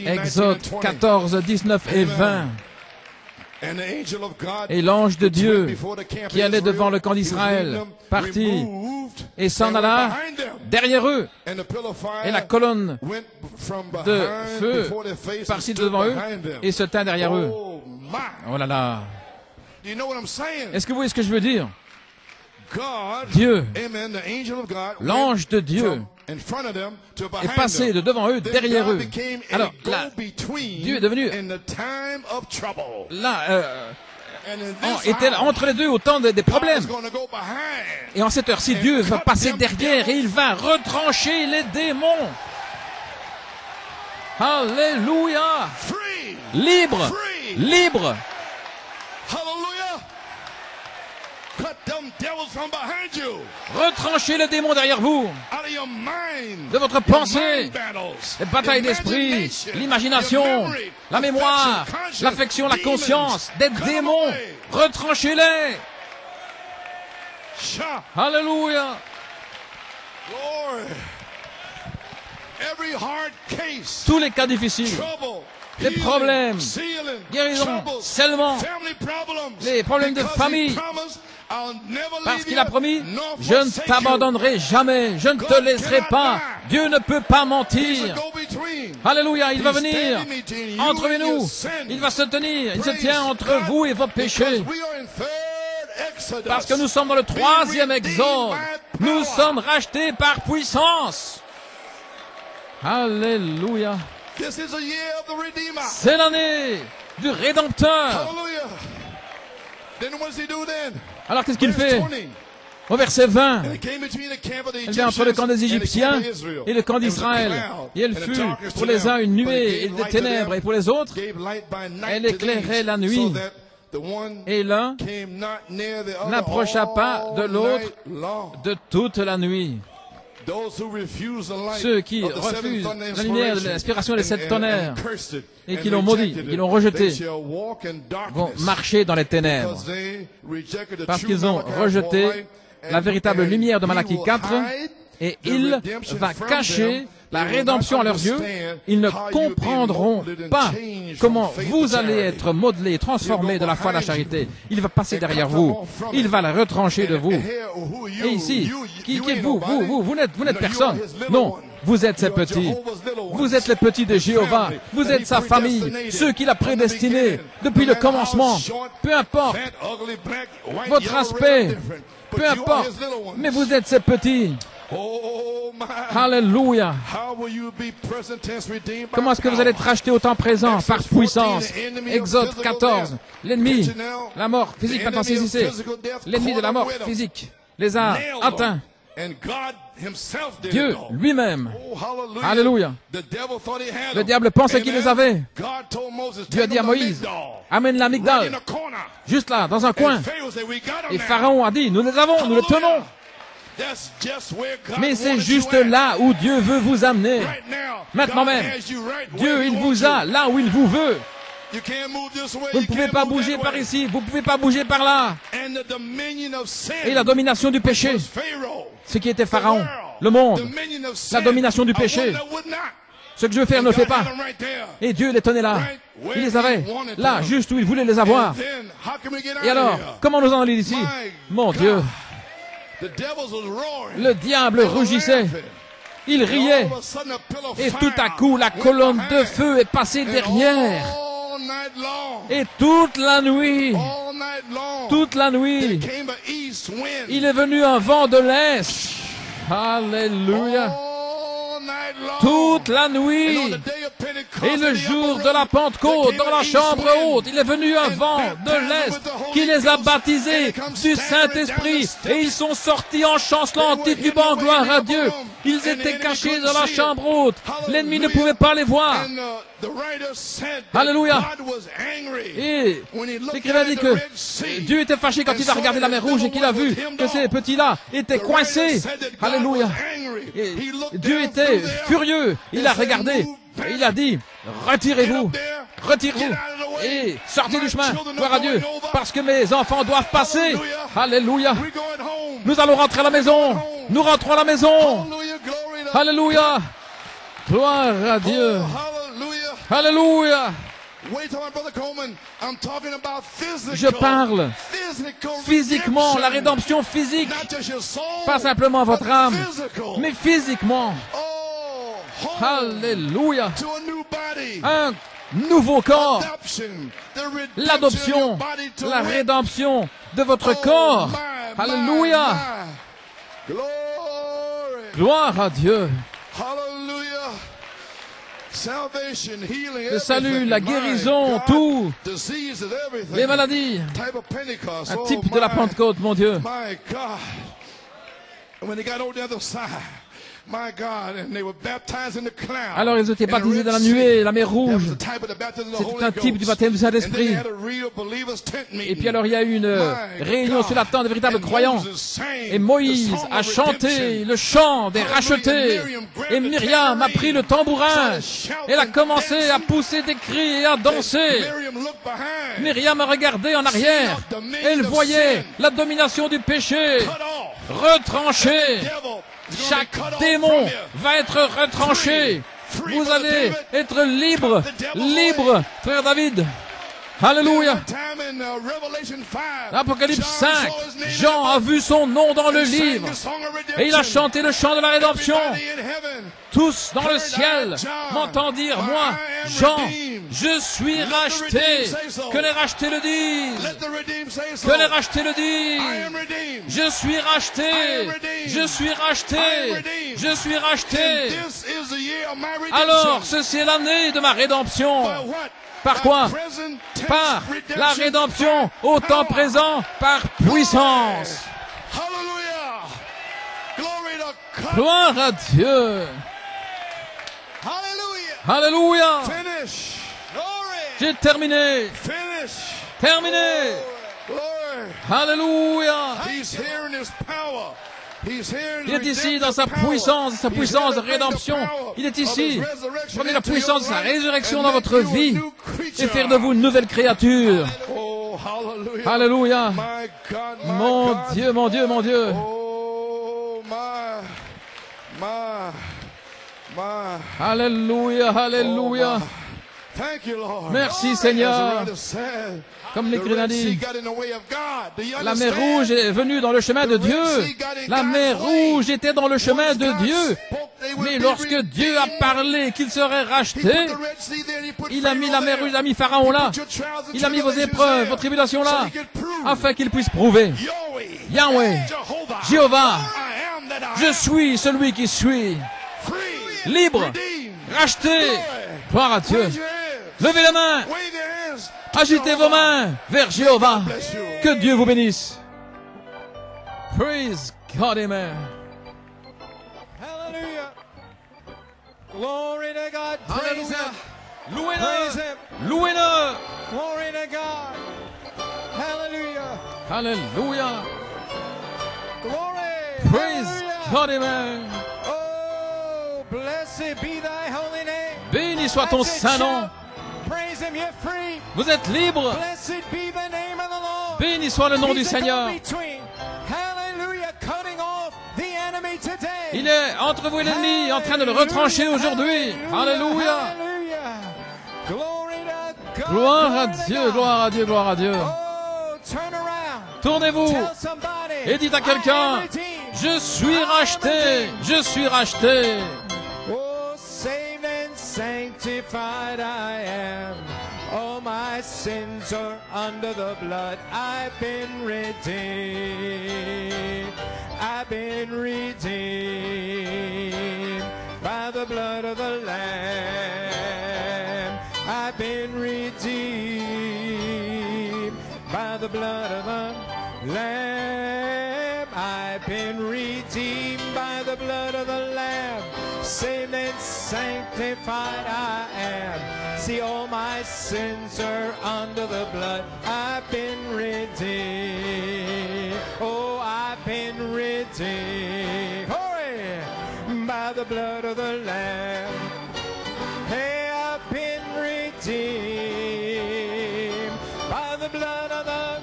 Exode 14, 19 et 20. Et l'ange de Dieu qui allait devant le camp d'Israël partit et s'en alla derrière eux. Et la colonne de feu partit devant eux et se tint derrière eux. Oh là là. Est-ce que vous voyez ce que je veux dire? Dieu, l'ange de Dieu, est passé de devant eux, derrière eux. Alors là, Dieu est devenu là, était entre les deux au temps des problèmes. Et en cette heure-ci, Dieu va passer derrière et il va retrancher les démons. Alléluia. Libre, libre. Retranchez le démon derrière vous, de votre pensée, les batailles d'esprit, l'imagination, la mémoire, l'affection, la conscience, des démons, retranchez-les. Alléluia. Tous les cas difficiles, les problèmes, guérison, scellement, les problèmes de famille, parce qu'il a promis, je ne t'abandonnerai jamais, je ne te laisserai pas. Dieu ne peut pas mentir. Alléluia, il va venir entre nous, il va se tenir, il se tient entre vous et vos péchés. Parce que nous sommes dans le troisième exode, nous sommes rachetés par puissance. Alléluia. C'est l'année du Rédempteur. Alors qu'est-ce qu'il fait? Au verset 20, elle vient entre le camp des Égyptiens et le camp d'Israël. Et elle fut pour les uns une nuée et des ténèbres, et pour les autres, elle éclairait la nuit. Et l'un n'approcha pas de l'autre de toute la nuit. Ceux qui refusent la lumière de l'inspiration des 7 tonnerres et qui l'ont maudit, qui l'ont rejeté, vont marcher dans les ténèbres parce qu'ils ont rejeté la véritable lumière de Malachie 4 et il va cacher la rédemption à leurs yeux. Ils ne comprendront pas comment vous allez être modelés, transformés de la foi à la charité. Il va passer derrière vous. Il va la retrancher de vous. Et ici, qui êtes-vous? Vous n'êtes personne. Non, vous êtes ces petits. Vous êtes les petits de Jéhovah. Vous êtes sa famille, ceux qu'il a prédestinés depuis le commencement. Peu importe votre aspect, peu importe, mais vous êtes ces petits. Alléluia. Comment est-ce que vous allez être rachetés au temps présent? Par puissance. Exode 14. L'ennemi, la mort physique, maintenant saisissez. L'ennemi de la mort physique les a atteints. Dieu lui-même. Alléluia. Le diable pensait qu'il les avait. Dieu a dit à Moïse, amène l'amygdale. Juste là, dans un coin. Et Pharaon a dit, nous les avons, nous les tenons. Mais c'est juste là où Dieu veut vous amener. Maintenant même, Dieu, il vous a là où il vous veut. Vous ne pouvez pas bouger par ici, vous ne pouvez pas bouger par là. Et la domination du péché, ce qui était Pharaon, le monde, la domination du péché. Ce que je veux faire ne le fait pas. Et Dieu les tenait là. Il les avait là, juste où il voulait les avoir. Et alors, comment nous en aller d'ici? Mon Dieu. Le diable rugissait, il riait, et tout à coup la colonne de feu est passée derrière. Et toute la nuit, il est venu un vent de l'Est. Alléluia. Toute la nuit. Et le jour de la Pentecôte, dans la chambre haute, il est venu un vent de l'Est qui les a baptisés du Saint-Esprit. Et ils sont sortis en chancelant, titubant, gloire à Dieu. Ils étaient cachés dans la chambre haute. L'ennemi ne pouvait pas les voir. Alléluia. Et l'écrivain dit que Dieu était fâché quand il a regardé la mer Rouge et qu'il a vu que ces petits-là étaient coincés. Alléluia. Et Dieu était furieux. Il a regardé et il a dit, retirez-vous, retirez-vous et sortez du chemin, gloire à Dieu, parce que mes enfants doivent passer. Alléluia. Nous allons rentrer à la maison. Nous rentrons à la maison. Alléluia. Gloire à Dieu. Alléluia. Je parle physiquement, la rédemption physique. Pas simplement votre âme, mais physiquement. Alléluia. Un nouveau corps. L'adoption, la rédemption de votre corps. Alléluia. Gloire à Dieu. Le salut, la guérison, tout, les maladies, un type de la Pentecôte, mon Dieu. Alors ils étaient baptisés dans la nuée, la mer Rouge. C'était un type du baptême du Saint-Esprit. Et puis alors il y a eu une réunion sur la tente des véritables croyants. Et Moïse a chanté le chant des rachetés. Et Myriam a pris le tambourin. Elle a commencé à pousser des cris et à danser. Myriam a regardé en arrière. Elle voyait la domination du péché retranchée. Chaque démon va être retranché. Vous allez être libre, libre, frère David. Alléluia. Apocalypse 5. Jean a vu son nom dans le livre. Et il a chanté le chant de la rédemption. Tous dans le ciel m'entendent dire, moi, Jean, je suis racheté. Que les rachetés le disent. Que les rachetés le disent. Je suis racheté. Je suis racheté. Je suis racheté. Alors, ceci est l'année de ma rédemption. Par quoi? Par la rédemption au temps présent, par puissance. Gloire à Dieu. Alléluia. J'ai terminé. Terminé. Alléluia. Il est ici dans sa puissance de rédemption. Il est ici. Prenez la puissance de sa résurrection dans votre vie et faire de vous une nouvelle créature. Alléluia. Mon Dieu, mon Dieu, mon Dieu. Alléluia, alléluia. Merci Seigneur. Comme l'Écrivain dit, la mer Rouge est venue dans le chemin de Dieu. La mer Rouge était dans le chemin de Dieu. Mais lorsque Dieu a parlé qu'il serait racheté, il a mis la mer Rouge, il a mis Pharaon là. Il a mis vos épreuves, vos tribulations là, afin qu'il puisse prouver. Yahweh, Jéhovah, je suis celui qui suis. Libre, racheté. Gloire à Dieu. Levez la main. Agitez vos mains vers Jéhovah. Que Dieu vous bénisse. Praise God, amen. Hallelujah. Glory to God. Praise Him. Louez-le. Louez-le. Glory to God. Hallelujah. Alléluia. Glory. Praise Hallelujah. God, amen. Oh, blessed be thy holy name. Béni soit ton saint nom. Praise Him, you're free. Vous êtes libre. Blessed be the name of the Lord. Béni soit le nom du He's a Seigneur. go-between. Hallelujah, cutting off the enemy today. Il est entre vous et l'ennemi, en train de le retrancher aujourd'hui. Alléluia. Hallelujah. Glory to God. Gloire à Glory to Dieu, God. gloire à Dieu, gloire à Dieu. Oh, turn around. Tournez-vous Tell somebody, et dites à I quelqu'un, am redeemed. je suis racheté, je suis racheté. Oh, saved and sanctified I am. All my sins are under the blood. I've been redeemed. I've been redeemed by the blood of the Lamb. I've been redeemed by the blood of the Lamb. I've been redeemed by the blood of the Lamb. Saved and sanctified I am. See, all my sins are under the blood. I've been redeemed. Oh, I've been redeemed. Hurry! By the blood of the Lamb. Hey, I've been redeemed by the blood of the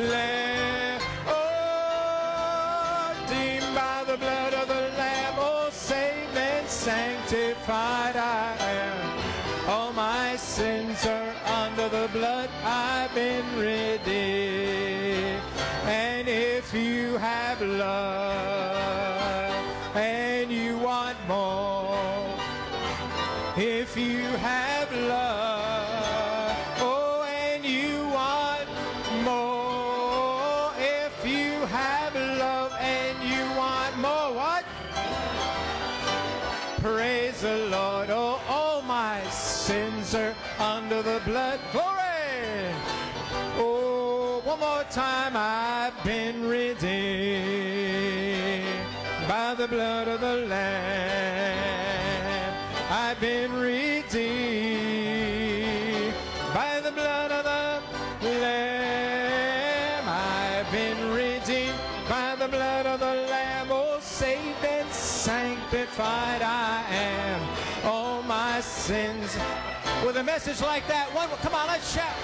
Lamb. Oh, redeemed by the blood of the Lamb. Oh, saved and sanctified I am. All my sins are under the blood. I've been redeemed. And if you have love and you want more, if you have love, oh, and you want more, if you have love and you want more, what? Praise the Lord. Oh, all my sins are under the blood. Glory! Oh, one more time. I've been redeemed by the blood of the Lamb. I've been redeemed by the blood of the Lamb. I've been redeemed by the blood of the Lamb. Oh, saved and sanctified I am. All my sins. With a message like that, come on, let's shout.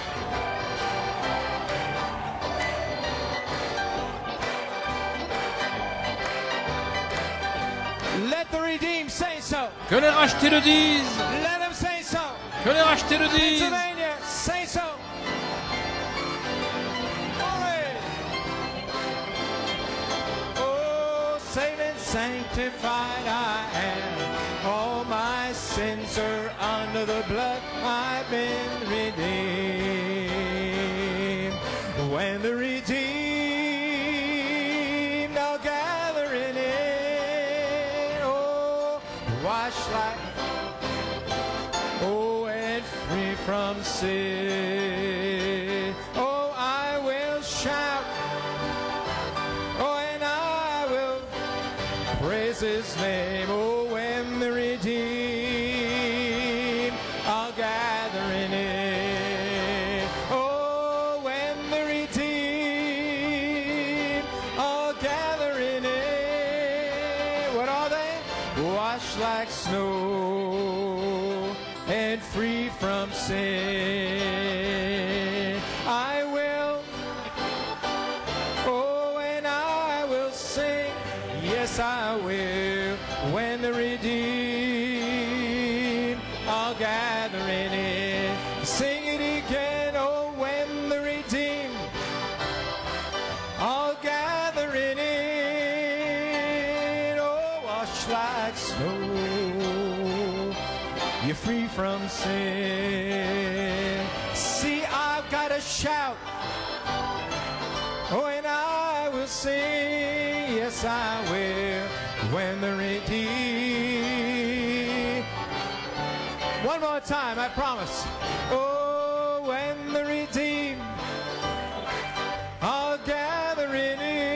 Let the redeemed say so. Que les rachetés le disent. Let them say so. Que les rachetés le disent. Pennsylvania, say so. Glory. Oh, saved and sanctified I am. All my sins are under the blood. I've been redeemed. When the redeemed are gathering in, oh, washed like, oh, and free from sin. Oh, I will shout. Oh, and I will praise His name. Oh, when the redeemed are gathering in. Oh, when the redeemed are gathering in. washed like snow, and free from sin. I will, oh, and I will sing, yes I will, when the redeemed are gathering in. Sing it again, oh, when the redeemed are gathering in. Oh, washed like snow, you're free from sin. See, I've got to shout, oh, and I will sing, yes I will, when the redeemed. One more time, I promise. Oh, when the redeemed are gathering in,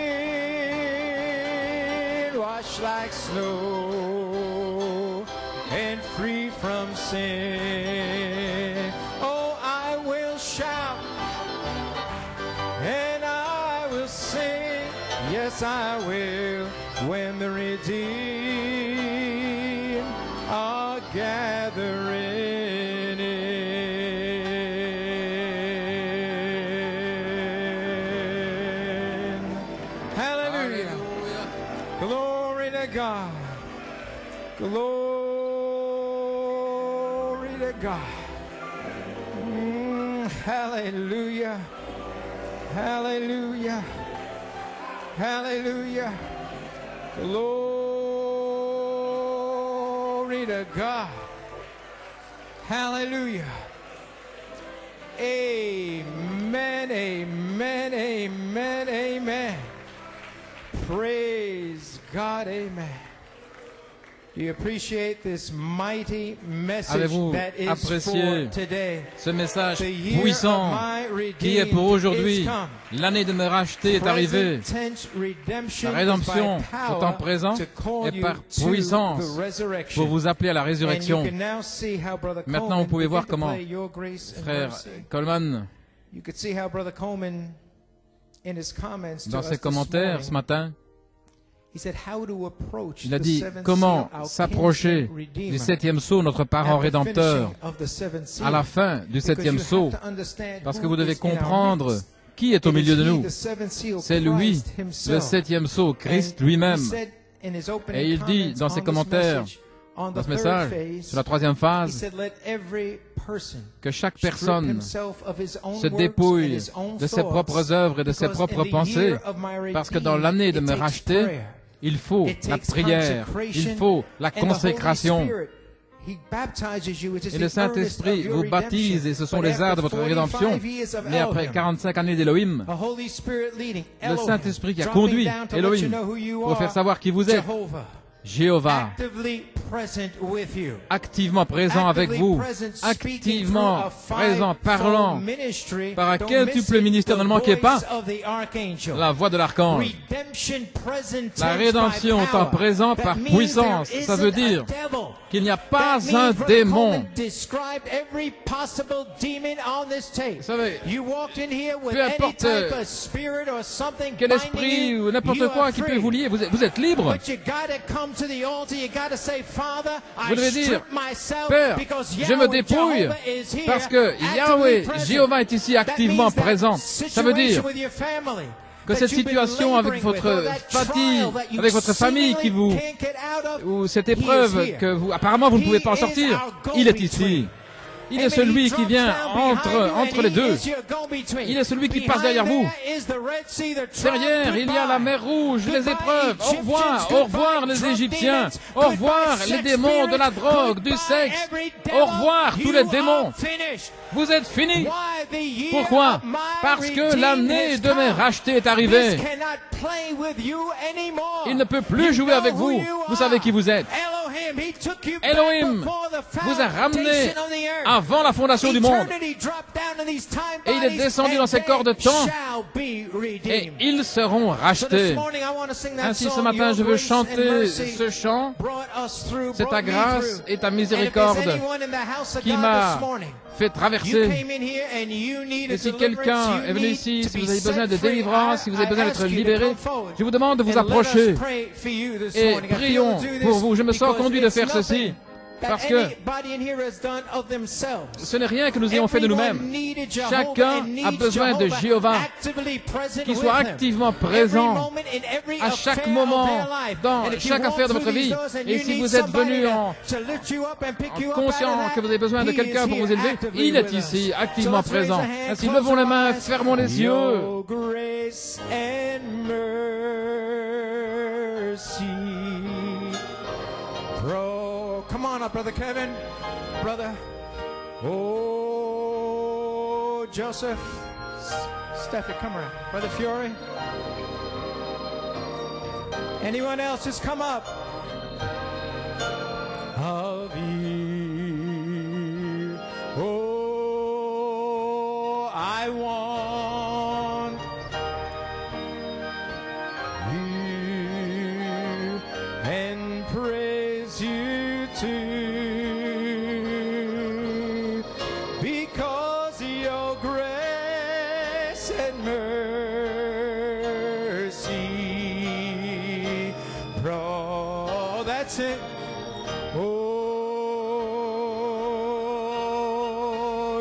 washed like snow, and free from sin. Oh, I will shout, and I will sing, yes I will, when the redeemed are gathering in. Hallelujah. Glory to God. Glory to God. Hallelujah. Hallelujah. Hallelujah. Glory to God. Hallelujah. Amen, amen, amen, amen. Praise God, amen. Do you appreciate this mighty message that is for today? Ce message puissant qui est pour aujourd'hui. L'année de me racheter est arrivée. La rédemption est en présent et par puissance pour vous appeler à la résurrection. Maintenant, vous pouvez voir comment frère Coleman, dans ses commentaires ce matin, il a dit comment s'approcher du septième sceau, notre parent rédempteur, à la fin du septième sceau, parce que vous devez comprendre qui est au milieu de nous. C'est lui, le septième sceau, Christ lui-même. Et il dit dans ses commentaires, dans ce message, sur la troisième phase, que chaque personne se dépouille de ses propres œuvres et de ses propres pensées, parce que dans l'année de me racheter, il faut la prière, il faut la consécration. Et le Saint-Esprit vous baptise et ce sont les arts de votre rédemption. Mais après 45 années d'Élohim, le Saint-Esprit qui a conduit Élohim pour faire savoir qui vous êtes, Jéhovah, activement présent avec vous, activement présent, parlant, par un quintuple ministère, ne manquez pas la voix de l'archange. La rédemption en présent par puissance, ça veut dire qu'il n'y a pas un démon. Vous savez, peu importe quel esprit ou n'importe quoi qui peut vous lier, vous êtes libre. Vous devez dire, Père, je me dépouille parce que Yahweh, Jéhovah est ici activement présent. Ça veut dire que cette situation avec votre fatigue, avec votre famille qui vous, ou cette épreuve que vous, apparemment vous ne pouvez pas en sortir, il est ici. Il est celui qui vient entre les deux. Il est celui qui passe derrière vous. Derrière, il y a la mer Rouge, les épreuves. Au revoir les Égyptiens. Au revoir les démons de la drogue, du sexe. Au revoir tous les démons. Vous êtes finis. Pourquoi? Parce que l'année de mes rachetés est arrivée. Il ne peut plus jouer avec vous. Vous savez qui vous êtes. Elohim vous a ramené avant la fondation du monde. Et il est descendu dans ces corps de temps et ils seront rachetés. Ainsi ce matin je veux chanter ce chant. C'est ta grâce et ta miséricorde qui m'a fait traverser. Et si quelqu'un est venu ici, si vous avez besoin de délivrance, si vous avez besoin d'être libéré, je vous demande de vous approcher et prions pour vous. Je me sens conduit de faire ceci. Parce que ce n'est rien que nous ayons fait de nous-mêmes. Chacun a besoin de Jéhovah qui soit activement présent à chaque moment, dans chaque affaire de votre vie. Et si vous êtes venu en conscient que vous avez besoin de quelqu'un pour vous élever, il est ici, activement présent. Ainsi, levons les mains, fermons les yeux. Come on up, Brother Kevin. Brother. Oh, Joseph. Steffi, come around. Brother Fiore. Anyone else, just come up. Avi. Oh, I want you and praise you too, because your grace and mercy brought. That's it. Oh,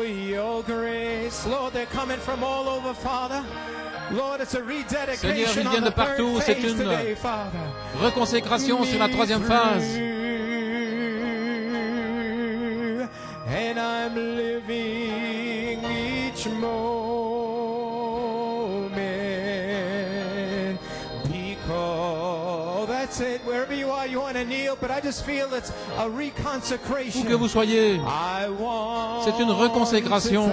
your grace, Lord, they're coming from all over, Father. Lord, it's a rededication. Seigneur, ils viennent de partout. C'est une reconsécration sur la troisième phase. And I'm living each moment because that's it. Wherever you are, you want to kneel, but I just feel it's a reconsecration. Où que vous soyez, c'est une reconsécration.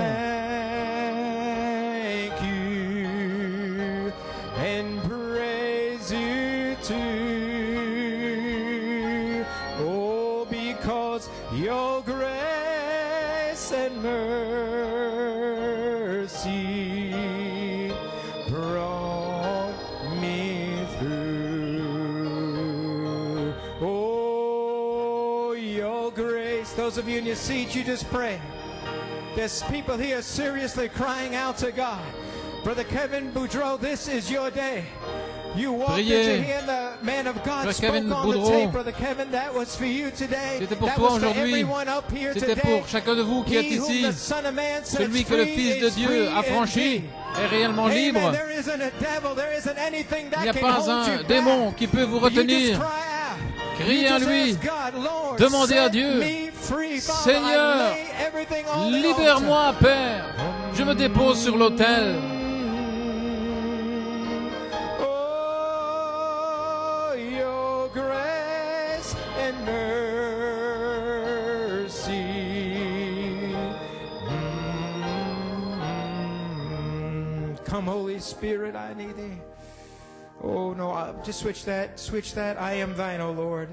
Thank you and praise you too. Oh, because your grace and mercy brought me through. Oh, your grace. Those of you in your seats, you just pray. There's people here seriously crying out to God. Brother Kevin Boudreau, this is your day. You walked into here and the man of God spoke on the tape. Brother Kevin, that was for you today. C'était pour That toi was for aujourd'hui. everyone up here C'était today. pour chacun de vous qui êtes He whom ici. the Son of Man sets Celui que le free Fils de is Dieu free a franchi indeed. est réellement libre. Amen. There isn't a devil, there isn't anything Il that n'y a can pas hold un you démon back. qui peut vous You just retenir. cry out. Criez You à just lui. ask God, Lord, Demandez à set Dieu. me free. Father, Seigneur, I lay everything on the libère-moi, Père. Je me dépose sur l'autel. Oh, your grace and mercy. Come, Holy Spirit, I need thee. Oh, no, just switch that. I am thine, O Lord.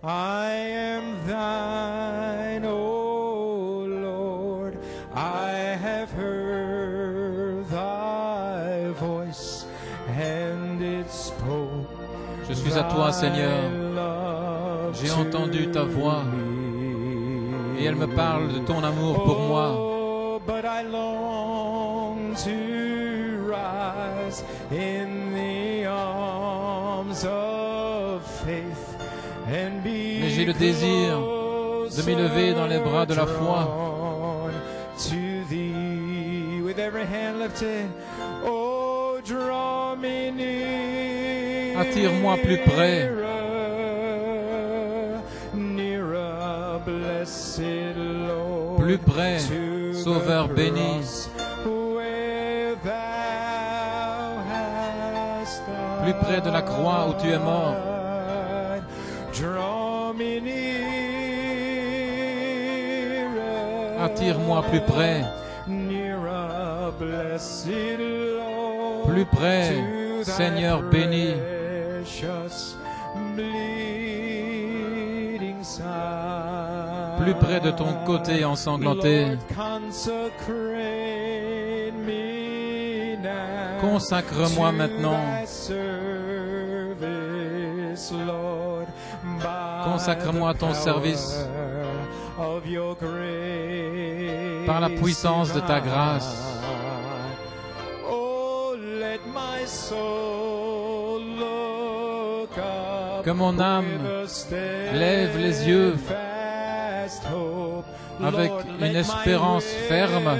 I am thine, O Lord. I have heard thy voice, and it spoke. Je suis à toi, Seigneur. J'ai entendu ta voix et elle me parle de ton amour pour moi. Oh, but I long to rise in the arms of faith. Mais j'ai le désir de m'élever dans les bras de la foi. Attire-moi plus près. Plus près, Sauveur béni. Plus près de la croix où tu es mort. Attire-moi plus près. Plus près, Seigneur béni. plus près de ton côté ensanglanté. Consacre-moi maintenant. Consacre-moi à ton service par la puissance de ta grâce. Que mon âme lève les yeux avec une espérance ferme.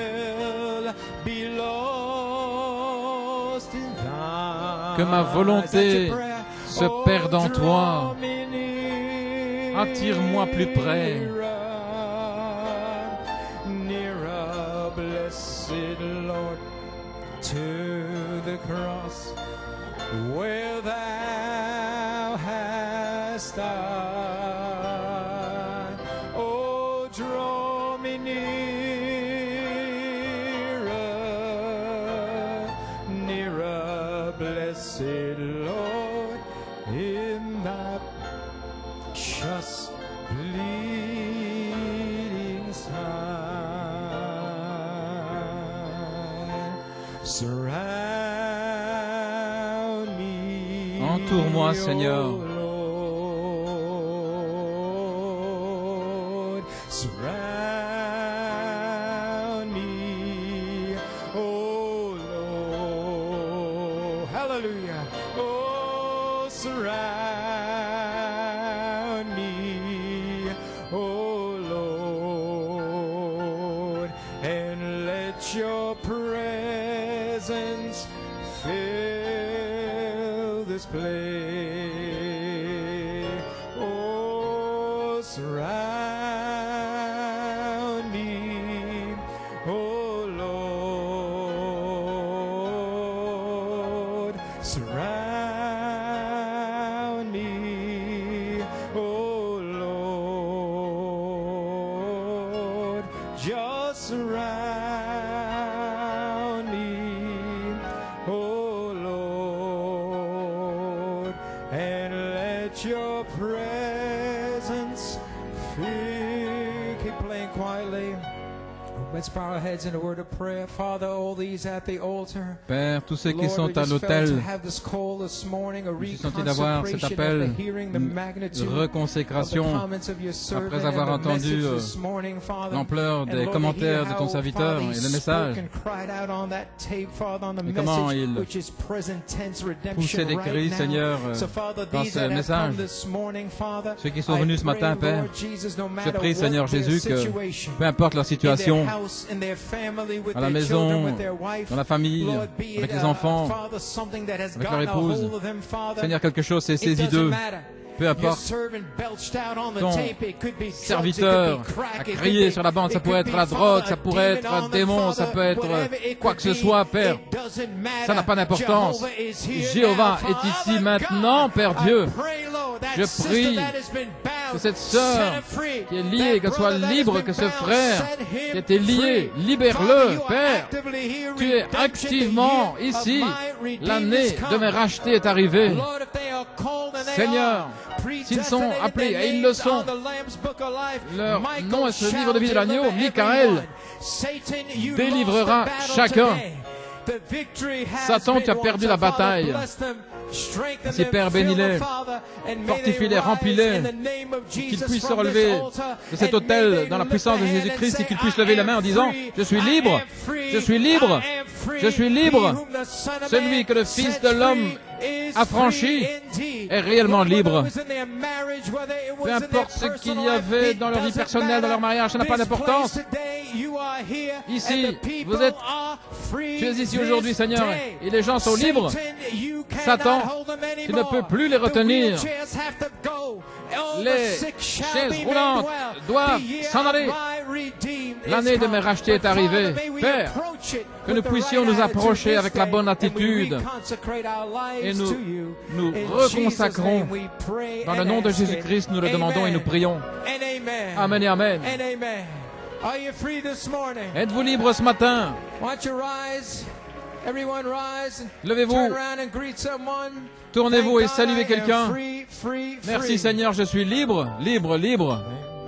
Que ma volonté se perde en toi. Attire-moi plus près. Where thou hast died, oh, draw me nearer, nearer, blessed Lord, in thy just bleeding side. Surround Entoure-moi, Seigneur. Surround me, oh Lord. Hallelujah. Oh, surround me, oh Lord, and let your presence fill this place. Oh, surround me, oh Lord, surround me, oh Lord, just surround me, oh Lord, and let your presence fill. Keep playing quietly. Let's bow our heads in a word of prayer. Father, all these at the altar. Père, tous ceux qui sont à l'autel, je suis senti d'avoir cet appel, une reconsécration, après avoir entendu l'ampleur des commentaires de ton serviteur et le message, et comment il poussait des cris, Seigneur, dans ce message. Ceux qui sont venus ce matin, Père, je prie, Seigneur Jésus, que peu importe leur situation, à la maison, dans la famille, avec les enfants, avec leur épouse, Seigneur, quelque chose s'est saisi d'eux. Peu importe, ton serviteur a crié sur la bande, ça pourrait être la drogue, ça pourrait être un démon, ça peut être quoi que ce soit, Père. Ça n'a pas d'importance. Jéhovah est ici maintenant, Père Dieu. Je prie que cette sœur qui est liée, qu'elle soit libre, que ce frère qui était lié, libère-le, Père. Tu es activement ici. L'année de mes rachetés est arrivée. Seigneur, s'ils sont appelés, et ils le sont, leur nom est sur le livre de vie de l'agneau, Michael délivrera chacun. Satan, tu as perdu la bataille. Si Père, bénis-les, fortifie-les, remplis-les, qu'ils puissent se relever de cet autel dans la puissance de Jésus-Christ et qu'ils puissent lever la main en disant « Je suis libre, je suis libre, je suis libre. Celui que le Fils de l'homme a franchi est réellement libre. » Peu importe ce qu'il y avait dans leur vie personnelle, dans leur mariage, ça n'a pas d'importance. Ici, tu es ici aujourd'hui, Seigneur, et les gens sont libres. Satan, tu ne peux plus les retenir. Les chaises roulantes doivent s'en aller. L'année de mes rachetés est arrivée. Père, que nous puissions nous approcher avec la bonne attitude et nous reconsacrons. Dans le nom de Jésus-Christ, nous le demandons et nous prions. Amen et Amen. Êtes-vous libre ce matin? Levez-vous, tournez-vous et saluez quelqu'un. Merci Seigneur, je suis libre, libre, libre.